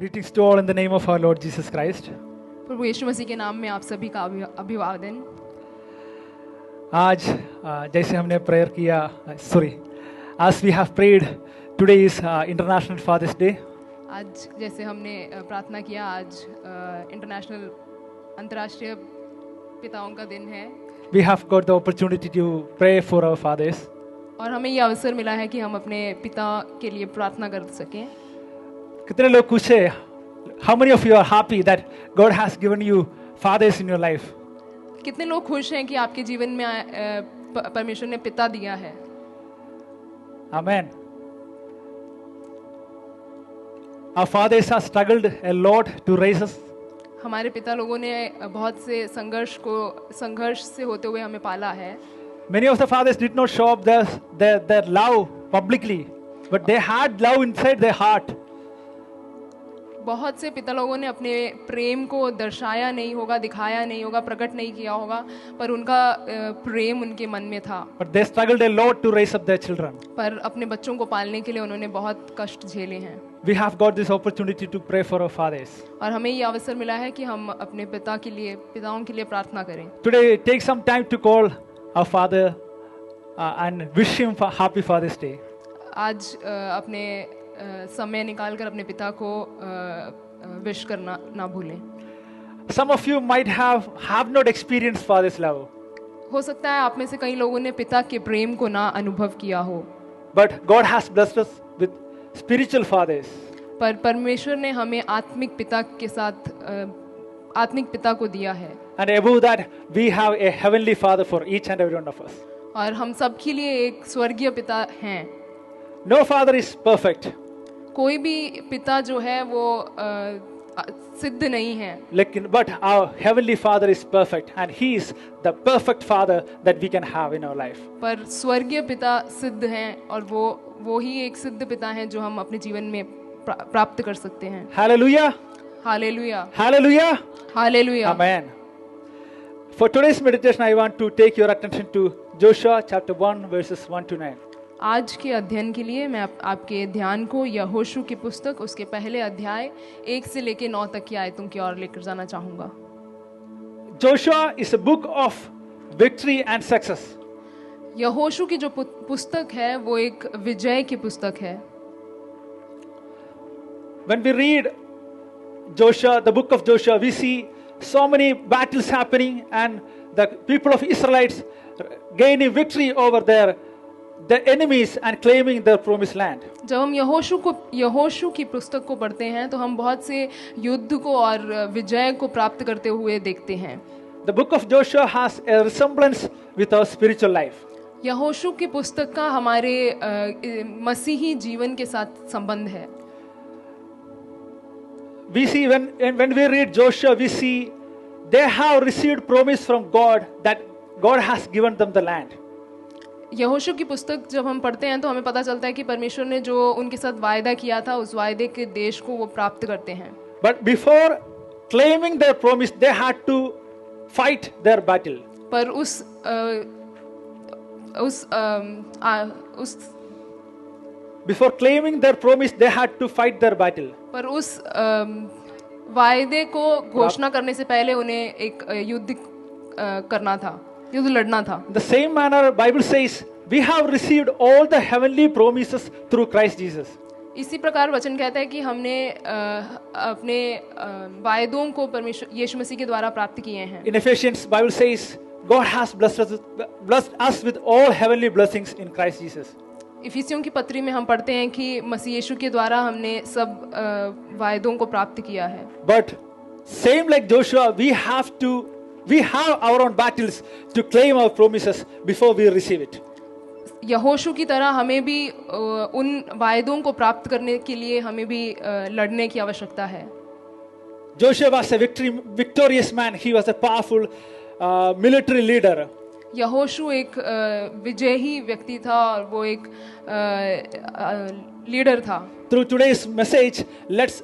Greetings to all in the name of our Lord Jesus Christ. प्रभु यीशु मसीह के नाम में आप सभी का अभिवादन। आज जैसे हमने प्रेयर किया, as we have prayed, today is International Father's Day. आज जैसे हमने प्रार्थना किया, आज इंटरनेशनल अंतर्राष्ट्रीय पिताओं का दिन है। We have got the opportunity to pray for our fathers. और हमें ये अवसर मिला है कि हम अपने पिता के लिए प्रार्थना कर सकें। कितने लोग खुश हैं? How many of you are happy that God has given you fathers in your life? कितने लोग खुश हैं कि आपके जीवन में परमेश्वर ने पिता दिया है? Amen. Our fathers have struggled a lot to raise us. हमारे पिता लोगों ने बहुत से संघर्ष से होते हुए हमें पाला है। Many of the fathers did not show up their love publicly, but they had love inside their heart. बहुत से पिता लोगों ने अपने प्रेम को दर्शाया नहीं होगा, दिखाया नहीं होगा, प्रकट नहीं किया होगा, पर उनका प्रेम उनके मन में था। But they struggled a lot to raise up their children. पर अपने बच्चों को पालने के लिए उन्होंने बहुत कष्ट झेले हैं। We have got this opportunity to pray for our fathers. और हमें ये अवसर मिला है कि हम अपने पिताओं के लिए प्रार्थना करें। Today, take some time to call our father and wish him for happy Father's Day. आज अपने समय निकालकर अपने पिता को विश करना ना भूलें। Some of you might have not experienced father's love, हो सकता है आप में से कई लोगों ने पिता के प्रेम को ना अनुभव किया हो, but God has blessed us with spiritual fathers. पर परमेश्वर ने हमें आत्मिक पिता के साथ आत्मिक पिता को दिया है। And above that, we have a heavenly Father for each and every one of us. और हम सब के लिए एक स्वर्गीय पिता हैं। No father is perfect. कोई भी पिता जो है वो सिद्ध नहीं है, लेकिन but our heavenly Father is perfect and he is the perfect father that we can have in our life. पर स्वर्गीय पिता सिद्ध हैं और वो ही एक सिद्ध पिता हैं जो हम अपने जीवन में प्राप्त कर सकते हैं। Hallelujah. Hallelujah, Hallelujah. Hallelujah. Amen. For today's meditation, I want to take your attention to Joshua chapter 1 verses 1 to 9. आज के अध्ययन के लिए मैं आपके ध्यान को यहोशू की पुस्तक उसके पहले अध्याय 1 से लेकर 9 तक की आयतों की ओर लेकर जाना चाहूंगा। Joshua is a book of victory and success. यहोशू की जो पुस्तक है वो एक विजय की पुस्तक है। When we read Joshua, the book of Joshua, we see so many battles happening and the people of Israelites gaining victory over their enemies and claiming their promised land. जब हम यहोशू की पुस्तक को पढ़ते हैं तो हम बहुत से युद्ध को और विजय को प्राप्त करते हुए देखते हैं। The book of Joshua has a resemblance with our spiritual life. यहोशू की पुस्तक का हमारे मसीही जीवन के साथ संबंध है। We see when we read Joshua, we see they have received promise from God that God has given them the land. यहोशू की पुस्तक जब हम पढ़ते हैं तो हमें पता चलता है कि परमेश्वर ने जो उनके साथ वायदा किया था उस वायदे के देश को वो प्राप्त करते हैं। But before claiming their promise, they had to fight their battle. पर Before claiming their promise, they had to fight their battle. पर उस वायदे को घोषणा करने से पहले उन्हें एक युद्ध लड़ना था। The same manner, Bible says, we have received all the heavenly promises through Christ Jesus. इसी प्रकार वचन कहता है कि हमने अपने वायदों को परमेश्वर यीशु मसीह के द्वारा प्राप्त किए हैं। In Ephesians, Bible says, God has blessed us with all heavenly blessings in Christ Jesus. इफिसियों की पत्री में हम पढ़ते हैं कि मसीह यीशु के द्वारा हमने सब वायदों को प्राप्त किया है। But same like Joshua, we have our own battles to claim our promises before we receive it. यहोशू की तरह हमें भी उन वायदों को प्राप्त करने के लिए हमें भी लड़ने की आवश्यकता है। Joshua was a victorious man. He was a powerful military leader. यहोशू एक विजयी व्यक्ति था और वो एक लीडर था। Through today's message, let's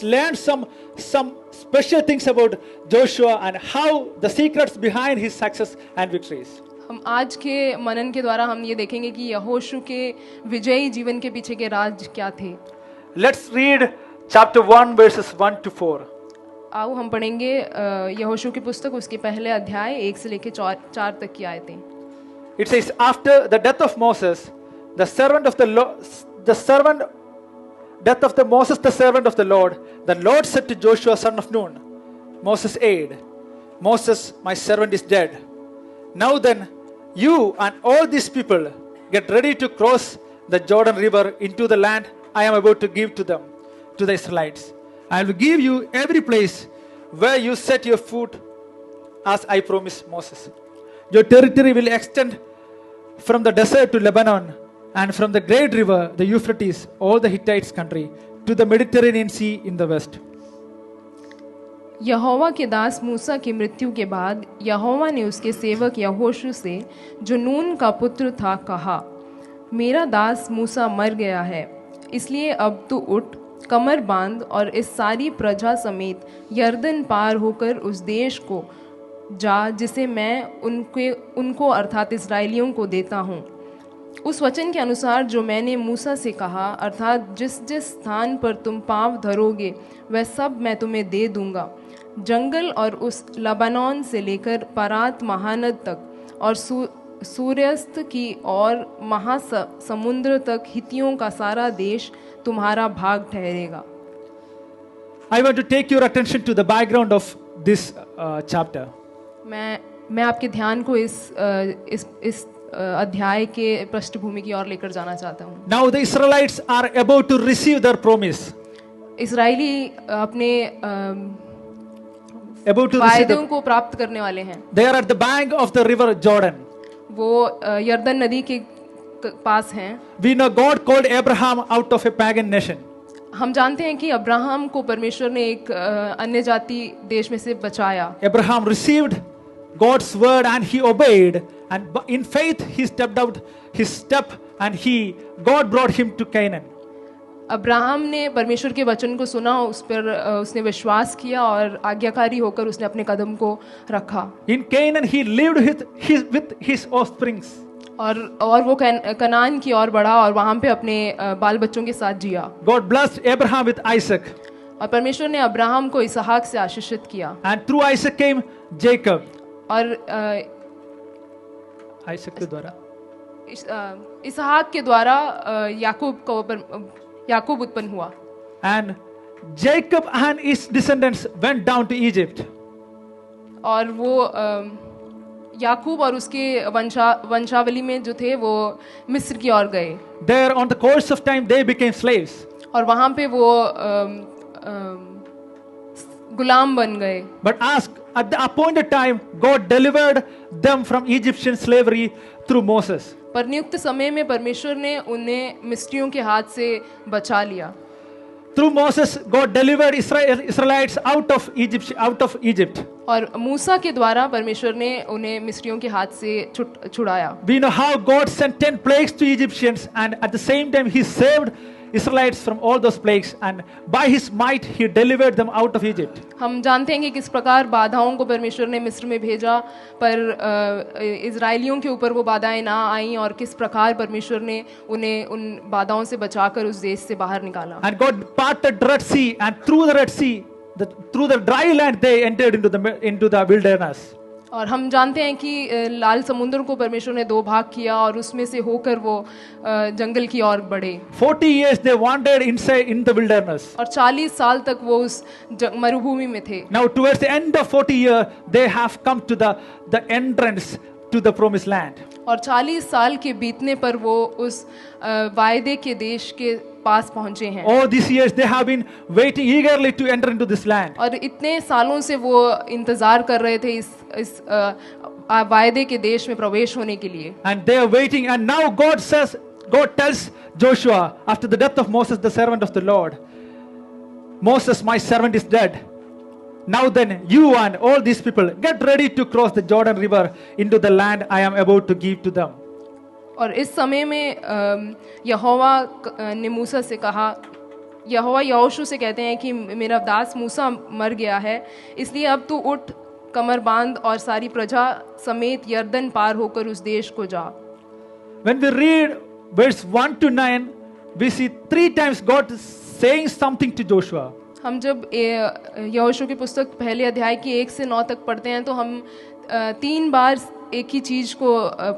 learn some special things about Joshua and how the secrets behind his success and victories. हम आज के मनन के द्वारा हम ये देखेंगे कि यहोशू के विजयी जीवन के पीछे के राज क्या थे। Let's read chapter 1, verses 1 to 4. आओ हम पढ़ेंगे यहोशू की पुस्तक उसके पहले अध्याय 1 से लेकर 4 तक की आयतें। It says, after the death of Moses, the servant of the Lord said to Joshua, son of Nun, Moses' aide, Moses, my servant is dead. Now then, you and all these people get ready to cross the Jordan River into the land I am about to give to them, to the Israelites. I will give you every place where you set your foot, as I promised Moses. Your territory will extend from the desert to Lebanon, and from the great river, the Euphrates, all the Hittites' country, to the Mediterranean Sea in the west. यहोवा के दास मूसा की मृत्यु के बाद यहोवा ने उसके सेवक यहोशू से, जो नून का पुत्र था, कहा, मेरा दास मूसा मर गया है, इसलिए अब तू उठ, कमर बांध और इस सारी प्रजा समेत यरदन पार होकर उस देश को जा जिसे मैं उनको अर्थात इस्राएलियों को देता हूँ। उस वचन के अनुसार जो मैंने मूसा से कहा, अर्थात जिस जिस स्थान पर तुम पाँव धरोगे वह सब मैं तुम्हें दे दूंगा, जंगल और उस लबानोन से लेकर परात महानद तक और सूर्यास्त की और महासमुद्र तक हित्तियों का सारा देश तुम्हारा भाग ठहरेगा। I want to take your attention to the background of this chapter. मैं आपके ध्यान को इस अध्याय के पृष्ठभूमि की ओर लेकर जाना चाहता हूँ। Now the Israelites are about to receive their promise. इस्राएली अपने वायदों को प्राप्त करने वाले हैं। They are at the bank of the river Jordan. वो यरदन नदी के पास हैं। We know God called Abraham out of a pagan nation. हम जानते हैं कि अब्राहम को परमेश्वर ने एक अन्य जाति देश में से बचाया। Abraham received God's word and he obeyed, and in faith he stepped out his step and God brought him to Canaan. Abraham ने परमेश्वर के वचन को सुना, उस पर उसने विश्वास किया और आज्ञाकारी होकर उसने अपने कदम को रखा। In Canaan he lived with his offsprings. और वो कनान की ओर बढ़ा और वहां पे अपने बाल बच्चों के साथ जिया। God blessed Abraham with Isaac. और परमेश्वर ने अब्राहम को इसहाक से आशीषित किया। And through Isaac came Jacob. और आइसक के द्वारा इसहाक के द्वारा याकूब उत्पन्न हुआ। And Jacob and his descendants went down to Egypt. और वो याकूब और उसके वंशावली में जो थे वो मिस्र की ओर गए। There on the course of time they became slaves. और वहां पे वो गुलाम बन गए। But at the appointed time God delivered them from Egyptian slavery through Moses. पर नियुक्त समय में परमेश्वर ने उन्हें मिस्रियों के हाथ से बचा लिया। Through Moses God delivered Israelites out of Egypt. और मूसा के द्वारा परमेश्वर ने उन्हें मिस्रियों के हाथ से छुड़ाया। We know how God sent 10 plagues to Egyptians, and at the same time he saved Israelites from all those plagues, and by his might he delivered them out of Egypt. हम जानते हैं कि किस प्रकार बाधाओं को परमेश्वर ने मिस्र में भेजा, पर इजरायलियों के ऊपर वो बाधाएं ना आईं और किस प्रकार परमेश्वर ने उन्हें उन बाधाओं से बचाकर उस देश से बाहर निकाला। And God parted the Red Sea, and through the Red Sea, through the dry land they entered into the wilderness. और हम जानते हैं कि लाल समुद्र को परमेश्वर ने दो भाग किया और उसमें से होकर वो जंगल की ओर बढ़े। 40 years they wandered inside in the wilderness. और 40 साल तक वो उस मरुभूमि में थे। Now towards the end of 40 years they have come to the entrance to the promised land. और 40 साल के बीतने पर वो उस वायदे के देश के पास पहुंचे हैं। All these years they have been waiting eagerly to enter into this land. और इतने सालों से वो इंतजार कर रहे थे इस वायदे के देश में प्रवेश होने के लिए। And they are waiting, and now God tells Joshua after the death of Moses, the servant of the Lord, Moses, my servant is dead. Now then, you and all these people get ready to cross the Jordan River into the land I am about to give to them. और इस समय में यहोवा ने मूसा से कहा, यहोवा यहोशू से कहते हैं कि मेरा दास मूसा मर गया है, इसलिए अब तू उठ, कमर बांध और सारी प्रजा समेत यरदन पार होकर उस देश को जा। When we read verse 1 to 9, we see 3 times God saying something to Joshua. हम जब यहोशू की पुस्तक पहले अध्याय की 1 से 9 तक पढ़ते हैं तो हम 3 बार एक ही चीज को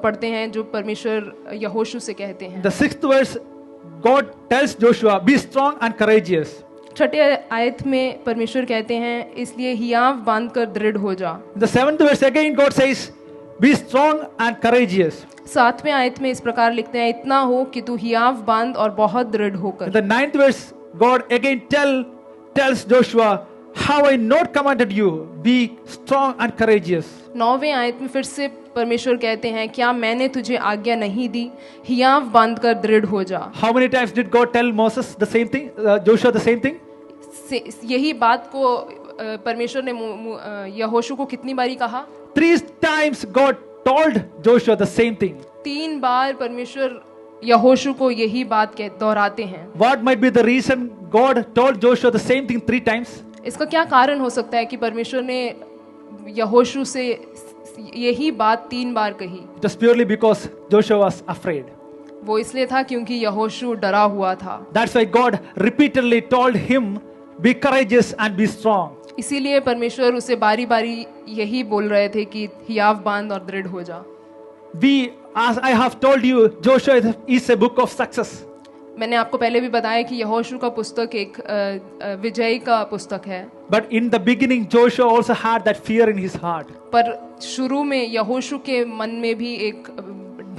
पढ़ते हैं जो परमेश्वर यहोशू से कहते हैं। The 6th verse, God tells Joshua, be strong and courageous. छठे आयत में परमेश्वर कहते हैं इसलिए हियाव बांध कर दृढ़ हो जा। The 7th verse again God says, be strong and courageous. 7वें आयत में इस प्रकार लिखते हैं इतना हो कि तू हियाव बांध और बहुत दृढ़ In होकर। the 9th verse, God again tells Joshua, how I not commanded you, be strong and courageous. 9वें आयत में फिर से परमेश्वर कहते हैं क्या मैंने तुझे आज्ञा नहीं दी, हियाव बांध कर दृढ़ हो जा। How many times did God tell Moses the same thing, Joshua the same thing? यही बात को परमेश्वर ने यहोशू को कितनी बारी कहा? 3 times God told Joshua the same thing. 3 बार परमेश्वर यहोशू को यही बात दोहराते हैं। What might be the reason God told Joshua the same thing 3 times? इसका क्या कारण हो सकता है कि परमेश्वर ने यहोशू से यही बात 3 बार कही? It was purely because Joshua was afraid. वो इसलिए था क्योंकि यहोशू डरा हुआ था। That's why God repeatedly told him, be courageous and be strong. इसीलिए परमेश्वर उसे बारी बारी यही बोल रहे थे कि हियाव बांध और दृढ़ हो जा। As I have told you, Joshua is a book of success. मैंने आपको पहले भी बताया कि यहोशू का पुस्तक एक विजय का पुस्तक है। But in the beginning, Joshua also had that fear in his heart. पर शुरू में यहोशू के मन में भी एक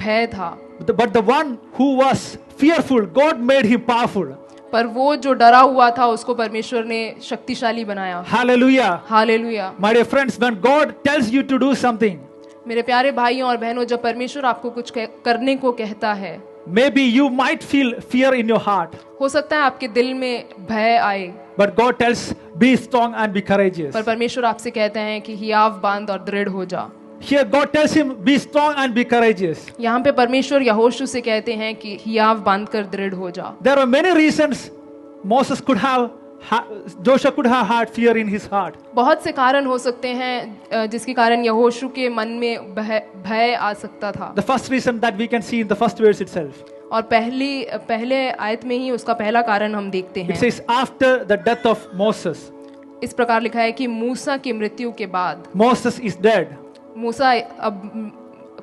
भय था। But the one who was fearful, God made him powerful. पर वो जो डरा हुआ था उसको परमेश्वर ने शक्तिशाली बनाया। Hallelujah. Hallelujah. My dear friends, when God tells you to do something, मेरे प्यारे भाइयों और बहनों, जब परमेश्वर आपको कुछ करने को कहता है, maybe you might feel fear in your heart. हो सकता है आपके दिल में भय आए, But God tells, be strong and be courageous. पर परमेश्वर आपसे कहते हैं कि हियाव बांध और दृढ़ हो जा। Here God tells him, be strong and be courageous. यहाँ पे परमेश्वर यहोशू से कहते हैं कि हियाव बांध कर दृढ़ हो जा। There are many reasons Joshua could have had fear in his heart. बहुत से कारण हो सकते हैं जिसके कारण यहोशू के मन में भय आ सकता था। The first reason that we can see in the first verse itself. और पहले आयत में ही उसका पहला कारण हम देखते It हैं। says, after the death of Moses, इस प्रकार लिखा है कि मूसा की मृत्यु के बाद Moses is dead. मूसा अब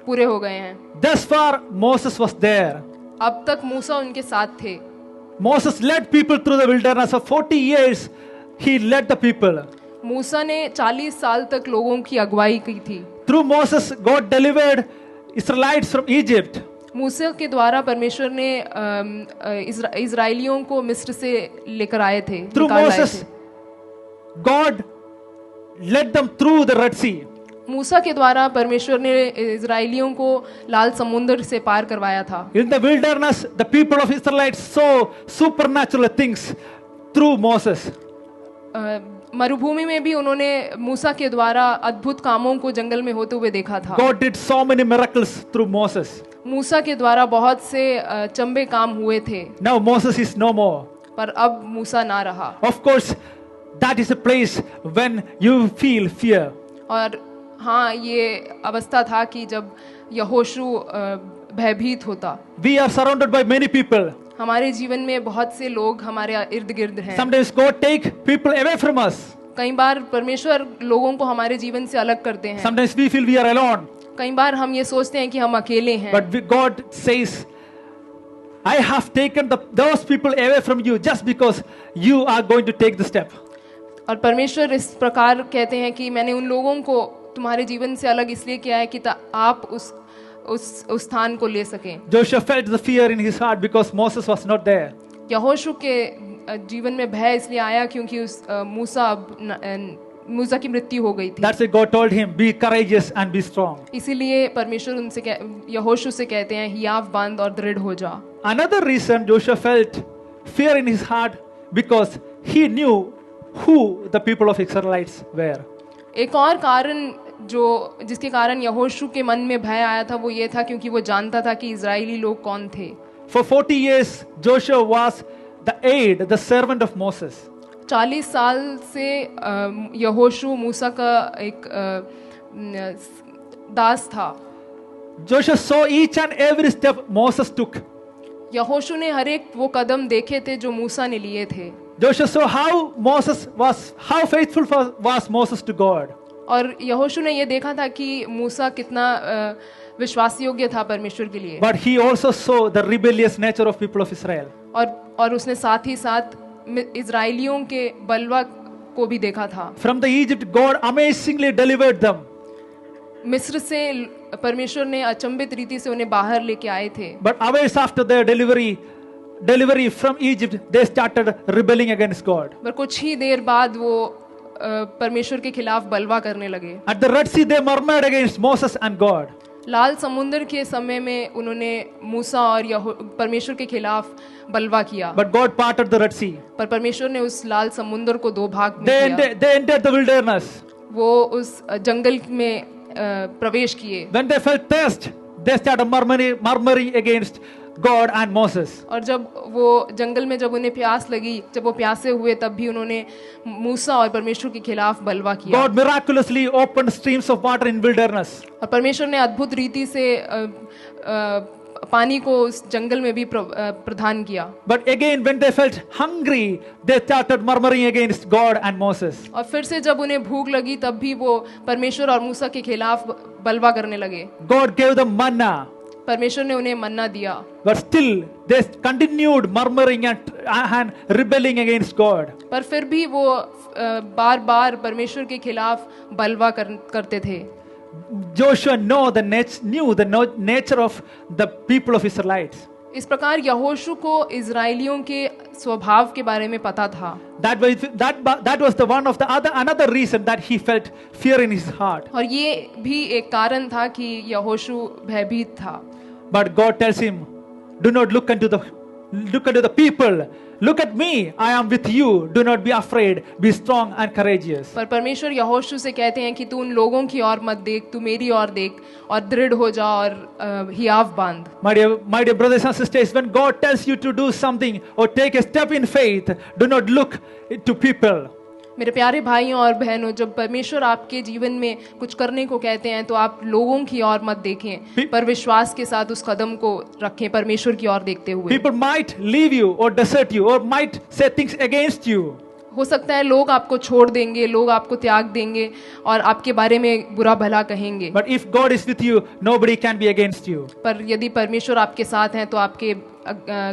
पूरे हो गए हैं। Thus far, Moses was there. अब तक मूसा उनके साथ थे। Moses led people through the wilderness for 40 years. He led the people. मूसा ने 40 साल तक लोगों की अगुवाई की थी। Through Moses, God delivered Israelites from Egypt. मूसा के द्वारा परमेश्वर ने इजराइलियों को मिस्र से लेकर आए थे। Through निकाल लाए Moses, थे। God led them through the Red Sea. मूसा के द्वारा परमेश्वर ने इजराइलियों को लाल समुद्र से पार करवाया था। In the wilderness, the people of Israelites saw supernatural things through Moses. मरुभूमि में भी उन्होंने मूसा के द्वारा अद्भुत कामों को जंगल में होते हुए देखा था। God did so many miracles through Moses. मूसा के द्वारा बहुत से चंबे काम हुए थे। Now Moses is no more. पर अब मूसा ना रहा। Of course, that is a place when you feel fear. और हाँ, ये अवस्था था कि जब यहोशू भयभीत होता। We are surrounded by many people. हमारे जीवन में बहुत से लोग हमारे इर्द गिर्द हैं। Sometimes God take people away from us. कई बार परमेश्वर लोगों को हमारे जीवन से अलग करते हैं। Sometimes we feel we are alone. कई बार हम ये सोचते हैं कि हम अकेले हैं। But God says, I have taken those people away from you just because you are going to take the step. और परमेश्वर इस प्रकार कहते हैं कि मैंने उन लोगों को तुम्हारे जीवन से अलग इसलिए किया है कि आप उस स्थान को ले सकें। Joshua felt the fear in his heart because Moses was not there. यहोशू के जीवन में भय इसलिए आया क्योंकि मूसा की मृत्यु हो गई थी। That's why God told him, be courageous and be strong. इसीलिए परमेश्वर उनसे यहोशू से कहते हैं हियाव बांध और दृढ़ हो जा। Another reason Joshua felt fear in his heart because he knew who the people of Israelites were. एक और कारण जिसके कारण यहोशू के मन में भय आया था वो ये था क्योंकि वो जानता था कि इजरायली लोग कौन थे। For 40 years, Joshua was the aide, the servant of Moses. 40 साल से यहोशू मूसा का एक दास था। Joshua saw each and every step Moses took. यहोशू ने हर एक वो कदम देखे थे जो मूसा ने लिए थे। Joshua saw how faithful was Moses to God. और यहोशू ने ये देखा था कि मूसा कितना विश्वास योग्य था परमेश्वर के लिए। But he also saw the rebellious nature of people of Israel. और उसने साथ ही साथ इजराइलियों के बलवा को भी देखा था। From the Egypt, God amazingly delivered them. मिस्र से परमेश्वर ने अचंभित रीति से उन्हें बाहर लेके आए थे। But hours after their delivery from Egypt, they started rebelling against God. पर कुछ ही देर बाद वो परमेश्वर के खिलाफ बलवा करने लगे। At the Red Sea, they murmured against Moses and God. लाल समुद्र के समय में उन्होंने मूसा और परमेश्वर के खिलाफ बलवा किया। But God parted the Red Sea. पर परमेश्वर ने उस लाल समुद्र को दो भाग में किया। They entered the wilderness. वो उस जंगल में प्रवेश किए। When they felt thirst, they started murmuring against God and Moses. और जब वो जंगल में जब उन्हें प्यास लगी, जब वो प्यासे हुए, तब भी उन्होंने मूसा और परमेश्वर के खिलाफ बलवा किया। God miraculously opened streams of water in wilderness. और परमेश्वर ने अद्भुत रीति से पानी को उस जंगल में भी प्रदान किया। But again, when they felt hungry, they started murmuring against God and Moses. और फिर से जब उन्हें भूख लगी, तब भी वो परमेश्वर और मूसा के खिलाफ बलवा करने लगे। God gave them manna. परमेश्वर ने उन्हें मन्ना दिया। But still, they continued murmuring and rebelling against God. पर फिर भी वो बार बार परमेश्वर के खिलाफ बलवा करते थे। Joshua knew the nature of the people of Israelites. इस प्रकार यहोशू को इजराइलियों के स्वभाव के बारे में पता था। That was another reason that he felt fear in his heart. और ये भी एक कारण था कि यहोशू भयभीत था। But God tells him, do not look unto the people. Look at me. I am with you. Do not be afraid. Be strong and courageous. पर परमेश्वर यहोशू से कहते हैं कि तू उन लोगों की ओर मत देख, तू मेरी ओर देख और दृढ़ हो जा और हियाव बांध। My dear brothers and sisters, when God tells you to do something or take a step in faith, do not look to people. मेरे प्यारे भाइयों और बहनों, जब परमेश्वर आपके जीवन में कुछ करने को कहते हैं तो आप लोगों की ओर मत देखें, पर विश्वास के साथ उस कदम को रखें परमेश्वर की ओर देखते हुए। People might leave you or desert you or might say things against you. हो सकता है लोग आपको छोड़ देंगे, लोग आपको त्याग देंगे और आपके बारे में बुरा भला कहेंगे। But if God is with you, nobody can be against you. पर यदि परमेश्वर आपके साथ हैं तो आपके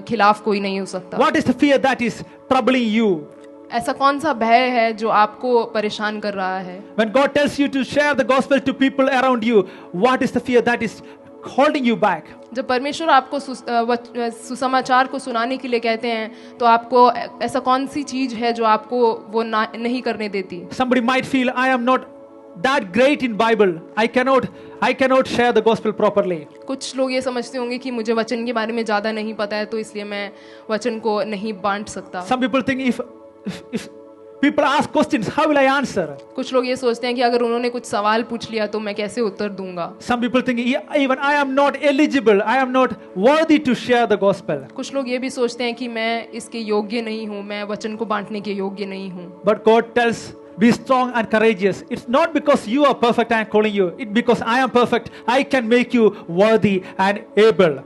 खिलाफ कोई नहीं हो सकता। What is the fear that is troubling you? ऐसा कौन सा भय है जो आपको परेशान कर रहा है? When God tells you to share the gospel to people around you, what is the fear that is holding you back? जब परमेश्वर आपको सुसमाचार को सुनाने के लिए कहते हैं तो आपको ऐसा कौन सी चीज है जो आपको वो नहीं करने देती? Somebody might feel, I am not that great in Bible. I cannot share the gospel properly. कुछ लोग ये समझते होंगे कि मुझे वचन के बारे में ज्यादा नहीं पता है तो इसलिए मैं वचन को नहीं बांट सकता। Some people think if people ask questions, how will I answer? कुछ लोग ये सोचते हैं कि अगर उन्होंने कुछ सवाल पूछ लिया तो मैं कैसे उत्तर दूंगा। Some people think, even I am not eligible, I am not worthy to share the gospel. कुछ लोग ये भी सोचते हैं कि मैं इसके योग्य नहीं हूँ, मैं वचन को बांटने के योग्य नहीं हूँ। But God tells, be strong and courageous. It's not because you are perfect I am calling you. It's because I am perfect. I can make you worthy and able.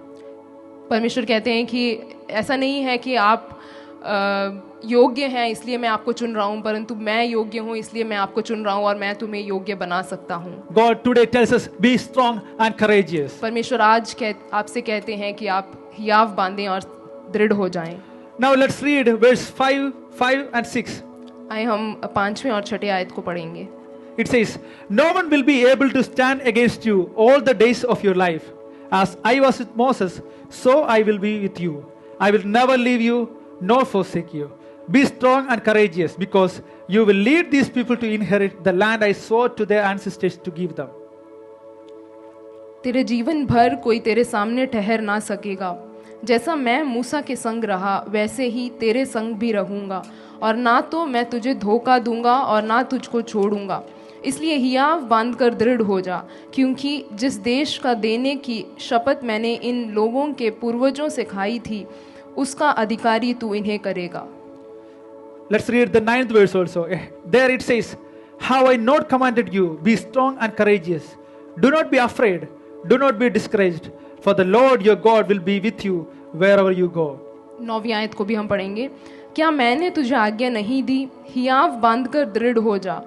परमेश्वर कहते हैं कि ऐसा नहीं है कि आप योग्य हैं इसलिए मैं आपको चुन रहा हूँ, परंतु मैं योग्य हूँ इसलिए मैं आपको चुन रहा हूँ और मैं तुम्हें योग्य बना सकता हूँ। God today tells us, be strong and courageous. परमेश्वर आज आपसे कहते हैं कि आप हियाव बांधें और दृढ़ हो जाएं। Now let's read verse 5 and 6. आइए हम 5वें और 6ठे आयत को पढ़ेंगे। It says, no one will be able to stand against you all the days of your life. As I was with Moses, so I will be with you. I will never leave you nor forsake you. Be strong and courageous, because you will lead these people to inherit the land I swore to their ancestors to give them. तेरे जीवन भर कोई तेरे सामने ठहर ना सकेगा। जैसा मैं मूसा के संग रहा वैसे ही तेरे संग भी रहूंगा, और ना तो मैं तुझे धोखा दूंगा और ना तुझको छोड़ूंगा। इसलिए हियाव बांधकर दृढ़ हो जा, क्योंकि जिस देश का देने की शपथ मैंने इन लोगों के पूर्वजों से खाई थी उसका अधिकारी तू इन्हें करेगा। Let's read the 9th verse also. There it says, how I not commanded you, be strong and courageous. Do not be afraid, do not be discouraged, for the Lord your God will be with you wherever you go. 9वीं आयत को भी हम पढ़ेंगे। क्या मैंने तुझे आज्ञा नहीं दी, हियाव बांधकर दृढ़ हो जा,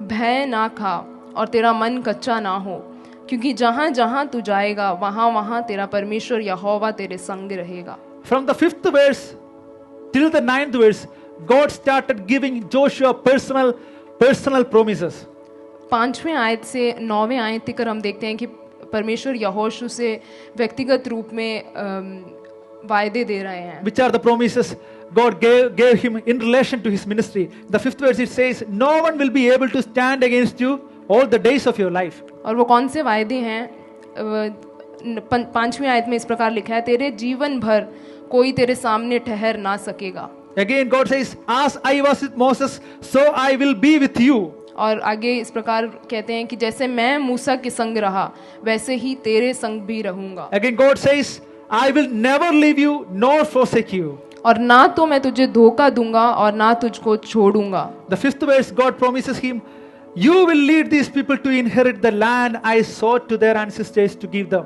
भय ना खा और तेरा मन कच्चा ना हो, क्योंकि जहाँ जहाँ तू जाएगा वहाँ वहाँ तेरा परमेश्वर यहोवा तेरे संग रहेगा। From the 5th verse till the 9th verse, God started giving Joshua personal promises. 5वें आयत से 9वें आयत तक हम देखते हैं कि परमेश्वर यहोशू से व्यक्तिगत रूप में वायदे दे रहे हैं। Which are the promises God gave him in relation to his ministry? The 5th verse it says, no one will be able to stand against you all the days of your life. और वो कौन से वायदे हैं? 5वीं आयत में इस प्रकार लिखा है, तेरे जीवन भर कोई तेरे सामने ठहर ना सकेगा। Again God says, as I was with Moses, so I will be with you. और आगे इस प्रकार कहते हैं कि जैसे मैं मूसा के संग रहा वैसे ही तेरे संग भी रहूंगा। Again God says, I will never leave you nor forsake you. और ना तो मैं तुझे धोखा दूंगा और ना तुझको छोड़ूंगा। The 5th verse God promises him, you will lead these people to inherit the land I swore to their ancestors to give them.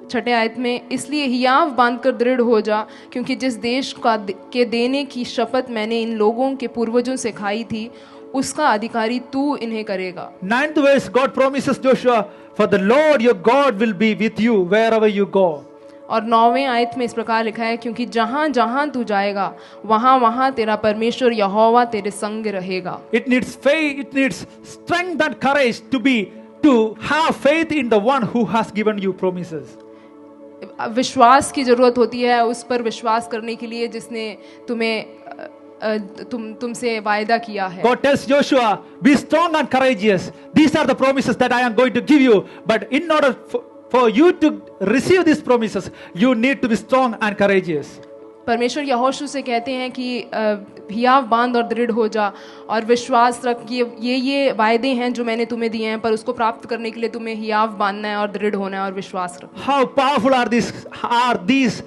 6 आयत में, इसलिए हियाव बांधकर दृढ़ हो जा, क्योंकि जिस देश के देने की शपथ मैंने इन लोगों के पूर्वजों से खाई थी उसका अधिकारी तू इन्हें करेगा। 9th verse God promises Joshua, for the Lord your God will be with you wherever you go. और 9वें आयत में इस प्रकार लिखा है, क्योंकि जहाँ जहाँ तू जाएगा वहाँ वहाँ तेरा परमेश्वर यहोवा तेरे संग रहेगा। It needs faith, it needs strength and courage to have faith in the one who has given you promises. विश्वास की जरूरत होती है उस पर विश्वास करने के लिए जिसने तुमसे वायदा किया है। God tells Joshua, be strong and courageous. These are the promises that I am going to give you. But in order for you to receive these promises, you need to be strong and courageous. परमेश्वर यहोशू से कहते हैं कि हियाव बांध और दृढ़ हो जा और विश्वास रख कि ये वायदे हैं जो मैंने तुम्हें दिए हैं, पर उसको प्राप्त करने के लिए तुम्हें हियाव बांधना है और दृढ़ होना है और विश्वास रखना। How powerful are these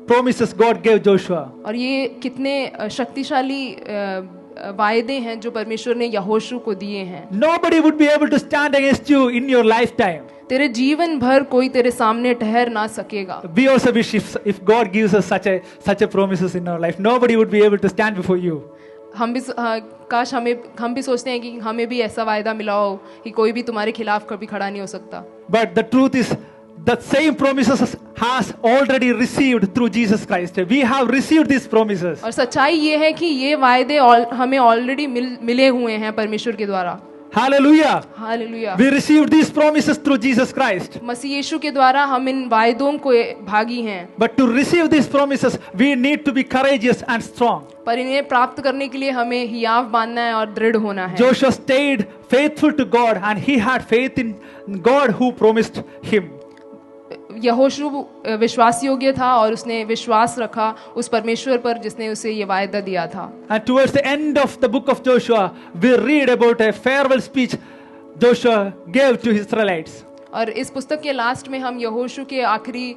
promises God gave Joshua? और ये कितने शक्तिशाली वायदे हैं जो परमेश्वर ने यहोशू को दिए हैं। Nobody would be able to stand against you in your lifetime. तेरे जीवन भर कोई तेरे सामने ठहर ना सकेगा। We also wish if God gives us such a promises in our life, nobody would be able to stand before you. काश हम भी सोचते हैं कि हमें भी ऐसा वायदा मिला हो कि कोई भी तुम्हारे खिलाफ कभी खड़ा नहीं हो सकता। But the truth is, the same promises has already received through Jesus Christ. We have received these promises. और सच्चाई ये है कि ये वायदे हमें ऑलरेडी मिले हुए हैं परमेश्वर के द्वारा। Hallelujah. Hallelujah. We received these promises through Jesus Christ. मसीह यीशु के द्वारा हम इन वायदों को भागी हैं। But to receive these promises, we need to be courageous and strong. पर इन्हें प्राप्त करने के लिए हमें हियाव बांधना है और दृढ़ होना है। Joshua stayed faithful to God and he had faith in God who promised him. यहोशू विश्वास योग्य था और उसने विश्वास रखा उस परमेश्वर पर जिसने उसे ये वायदा दिया था। And towards the end of the book of Joshua, we read about a farewell speech Joshua gave to his Israelites. और इस पुस्तक के लास्ट में हम यहोशू के आखिरी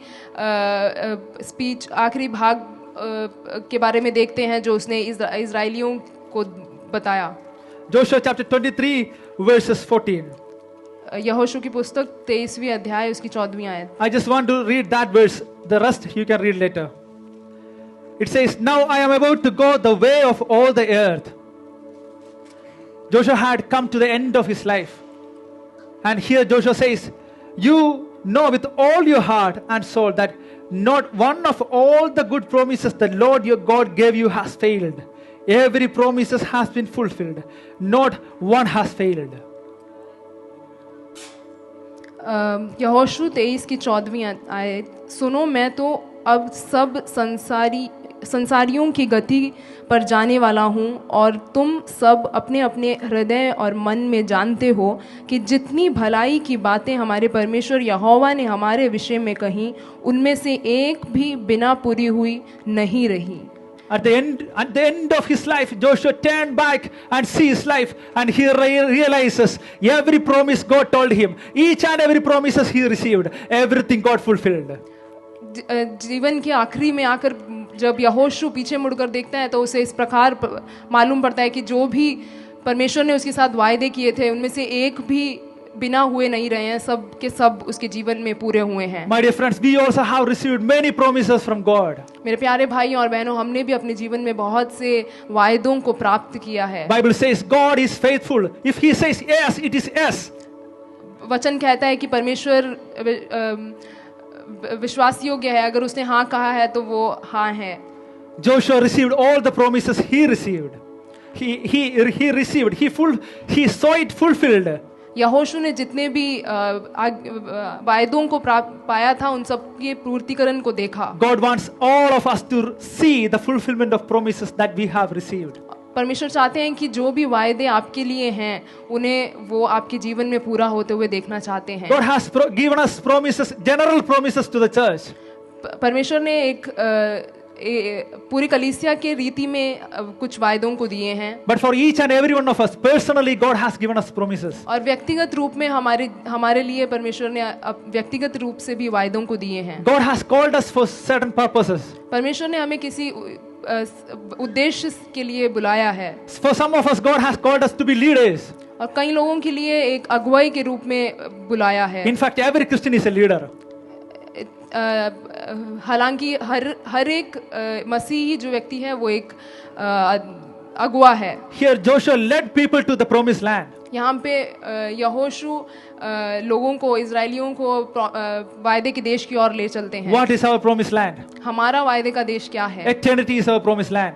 भाग के बारे में देखते हैं जो उसने इज़राइलियों को बताया। Joshua chapter 23 verses 14. यहोशू की पुस्तक 23वीं अध्याय उसकी 14वीं आयत। I just want to read that verse. The rest you can read later. It says, now I am about to go the way of all the earth. Joshua had come to the end of his life. And here Joshua says, you know with all your heart and soul that not one of all the good promises the Lord your God gave you has failed. Every promise has been fulfilled. Not one has failed. यहोशू 23 की 14वीं आयत, सुनो मैं तो अब सब संसारियों की गति पर जाने वाला हूँ और तुम सब अपने अपने हृदय और मन में जानते हो कि जितनी भलाई की बातें हमारे परमेश्वर यहोवा ने हमारे विषय में कहीं उनमें से एक भी बिना पूरी हुई नहीं रही। At the end of his life, Joshua turned back and see his life, and he realizes every promise God told him, each and every promises he received, everything God fulfilled. जीवन के आखिरी में आकर जब यहोशू पीछे मुड़कर देखता है तो उसे इस प्रकार मालूम पड़ता है कि जो भी परमेश्वर ने उसके साथ वायदे किए थे उनमें से एक भी बिना हुए नहीं रहे हैं, सब के सब उसके जीवन में पूरे हुए हैं। My dear friends, we also have received many promises from God. मेरे प्यारे भाई और बहनों, हमने भी अपने जीवन में बहुत से वायदों को प्राप्त किया है। Bible says God is faithful. If He says yes, it is yes. वचन कहता है कि परमेश्वर विश्वास योग्य है, अगर उसने हाँ कहा है तो वो हाँ है। Joshua received all the promises he received. He received. He saw it fulfilled. यहोशू ने जितने भी वायदों को पाया था, उन सब के पूर्तिकरण को देखा। God wants all of us to see the fulfillment of promises that we have received. परमेश्वर चाहते हैं कि जो भी वायदे आपके लिए हैं, उन्हें वो आपके जीवन में पूरा होते हुए देखना चाहते हैं। God has given us promises, general promises to the church. परमेश्वर ने एक पूरी कलीसिया के रीति में कुछ वायदों को दिए हैं। But for each and every one of us, personally, God has given us promises. और व्यक्तिगत रूप में हमारे लिए परमेश्वर ने व्यक्तिगत रूप से भी वायदों को दिए हैं। God has called us for certain purposes. परमेश्वर ने हमें किसी उद्देश्य के लिए बुलाया है। For some of us, God has called us to be leaders. और कई लोगों के लिए एक अगुवाई के रूप में बुलाया है। In fact, every Christian is a leader. हालांकि हर एक मसीही जो व्यक्ति है वो एक अगुवा है। Here Joshua led people to the promised land. यहाँ पे यहोशू लोगों को, इजरायलियों को वायदे के देश की ओर ले चलते हैं। What is our promised land? हमारा वायदे का देश क्या है? Eternity is our promised land.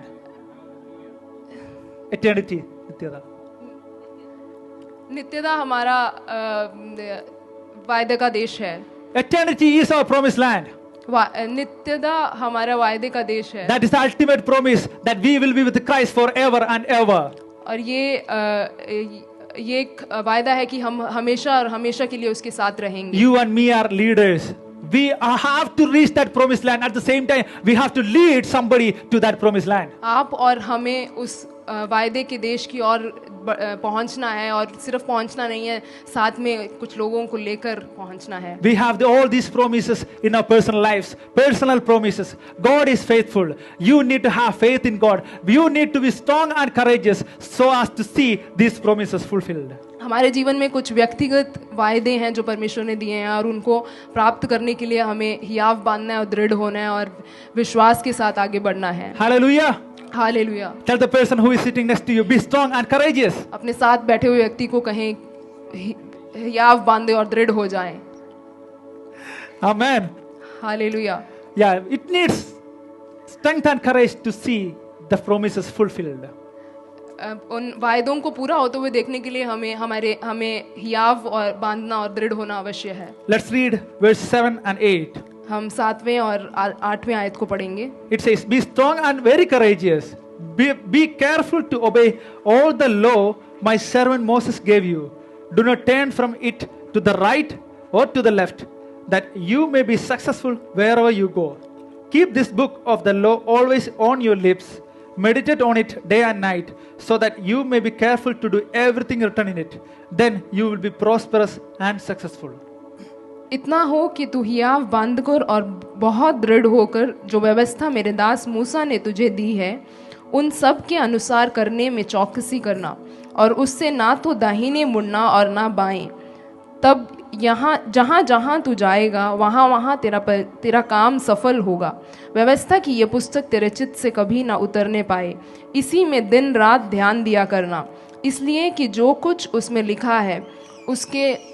Eternity. नित्यता हमारा वायदे का देश है। Eternity is our promised land. नित्यता हमारा वायदे का देश है। That is the ultimate promise that we will be with Christ forever and ever. और ये एक वायदा है कि हम हमेशा और हमेशा के लिए उसके साथ रहेंगे। You and me are leaders. We have to reach that promised land. At the same time, we have to lead somebody to that promised land. आप और हमें उस वायदे के देश की ओर पहुंचना है, और सिर्फ पहुंचना नहीं है, साथ में कुछ लोगों को लेकर पहुंचना है। We have all these promises in our personal lives, personal promises. God is faithful. You need to have faith in God. You need to be strong and courageous so as to see these promises fulfilled. हमारे जीवन में कुछ व्यक्तिगत वायदे हैं जो परमेश्वर ने दिए हैं, और उनको प्राप्त करने के लिए हमें हियाव बांधना है और दृढ़ होना है और विश्वास के साथ आगे बढ़ना है। Hallelujah. Hallelujah. Tell the person who is sitting next to you, be strong and courageous. अपने साथ बैठे हुए व्यक्ति को कहें हियाव बांधे और दृढ़ हो जाएं। Amen. Hallelujah. Yeah, it needs strength and courage to see the promises fulfilled. उन वायदों को पूरा होते हुए देखने के लिए हमें हियाव और बांधना और दृढ़ होना अवश्य है। Let's read verse 7 and 8. हम 7वें और 8वें आयत को पढ़ेंगे। It says, be strong and very courageous. Be careful to obey all the law my servant Moses gave you. Do not turn from it to the right or to the left, that you may be successful wherever you go. Keep this book of the law always on your lips. Meditate on it day and night, so that you may be careful to do everything written in it. Then you will be prosperous and successful. इतना हो कि तू हियाव बांधकर और बहुत दृढ़ होकर जो व्यवस्था मेरे दास मूसा ने तुझे दी है, उन सब के अनुसार करने में चौकसी करना, और उससे ना तो दाहिने मुड़ना और ना बाएं। तब जहाँ जहाँ तू जाएगा वहाँ वहाँ तेरा काम सफल होगा। व्यवस्था की ये पुस्तक तेरे चित्त से कभी ना उतरने पाए। इसी में दिन रात ध्यान दिया करना, इसलिए कि जो कुछ उसमें लिखा है उसके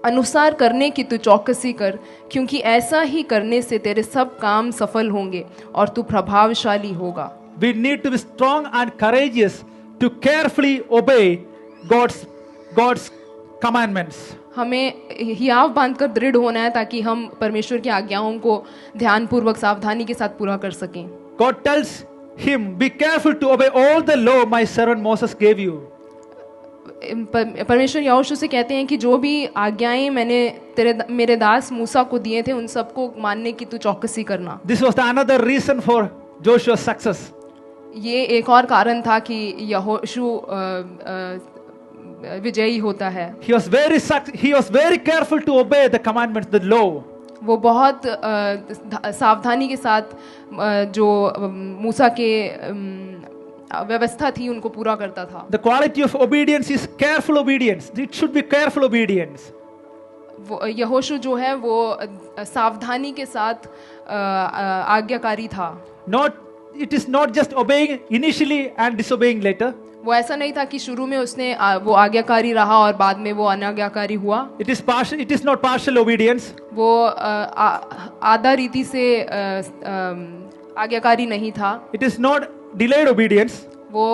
अनुसार करने की तू चौकसी कर, क्योंकि ऐसा ही करने से तेरे सब काम सफल होंगे और तू प्रभावशाली होगा। We need to be strong and courageous to carefully obey God's commandments. हमें हियाव बांधकर दृढ़ होना है ताकि हम परमेश्वर की आज्ञाओं को ध्यानपूर्वक सावधानी के साथ पूरा कर सकें। God tells him, be careful to obey all the law my servant Moses gave you. परमेश्वर यहोशू से कहते हैं कि जो भी आज्ञाएं मैंने मेरे दास मूसा को दिए थे, उन सबको मानने की तू चौकसी करना। This was the another reason for Joshua's success. ये एक और कारण था कि यहोशू विजयी होता है। He was very careful to obey the commandments, the law. वो बहुत सावधानी के साथ जो मूसा के व्यवस्था थी उनको पूरा करता था। The quality of obedience is careful obedience. It should be careful obedience. वो यहोशू जो है वो सावधानी के साथ आज्ञाकारी था। It is not just obeying initially and disobeying later. वो ऐसा नहीं था कि शुरू में उसने वो आज्ञाकारी रहा और बाद में वो अनाज्ञाकारी हुआ। It is not partial obedience. वो आधा रीति से आज्ञाकारी नहीं था। It is not delayed obedience. वो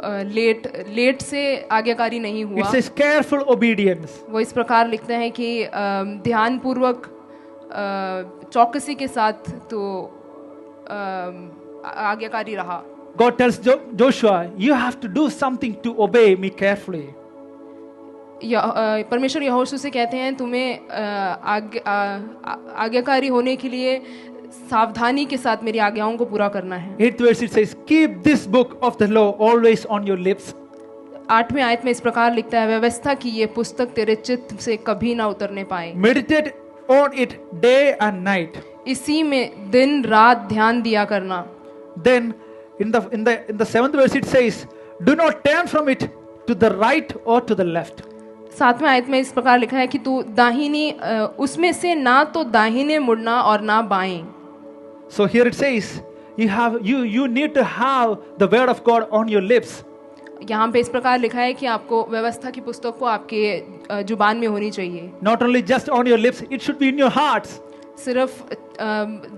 लेट से आज्ञाकारी नहीं हुआ। It says careful obedience. वो इस प्रकार लिखते हैं कि ध्यानपूर्वक चौकसी के साथ तो आज्ञाकारी रहा। God tells Joshua, you have to do something to obey me carefully. परमेश्वर यहोशू से कहते हैं तुम्हें आज्ञाकारी होने के लिए सावधानी के साथ मेरी आज्ञाओं को पूरा करना है। 8th verse it says, keep this book of the law always on your lips. 8वें आयत में इस प्रकार लिखता है, व्यवस्था की ये पुस्तक तेरे चित्त से कभी ना उतरने पाए। Meditate on it day and night. इसी में दिन रात ध्यान दिया करना। Then in the 7th verse it says, do not turn from it to the right or to the left. 7वें आयत में इस प्रकार लिखा है कि तू दाहिनी उसमें से ना तो दाहिने मुड़ना और ना बाएं। So here it says, you need to have the word of God on your lips. यहाँ पे इस प्रकार लिखा है कि आपको व्यवस्था की पुस्तक को आपके जुबान में होनी चाहिए। Not only just on your lips, it should be in your hearts. सिर्फ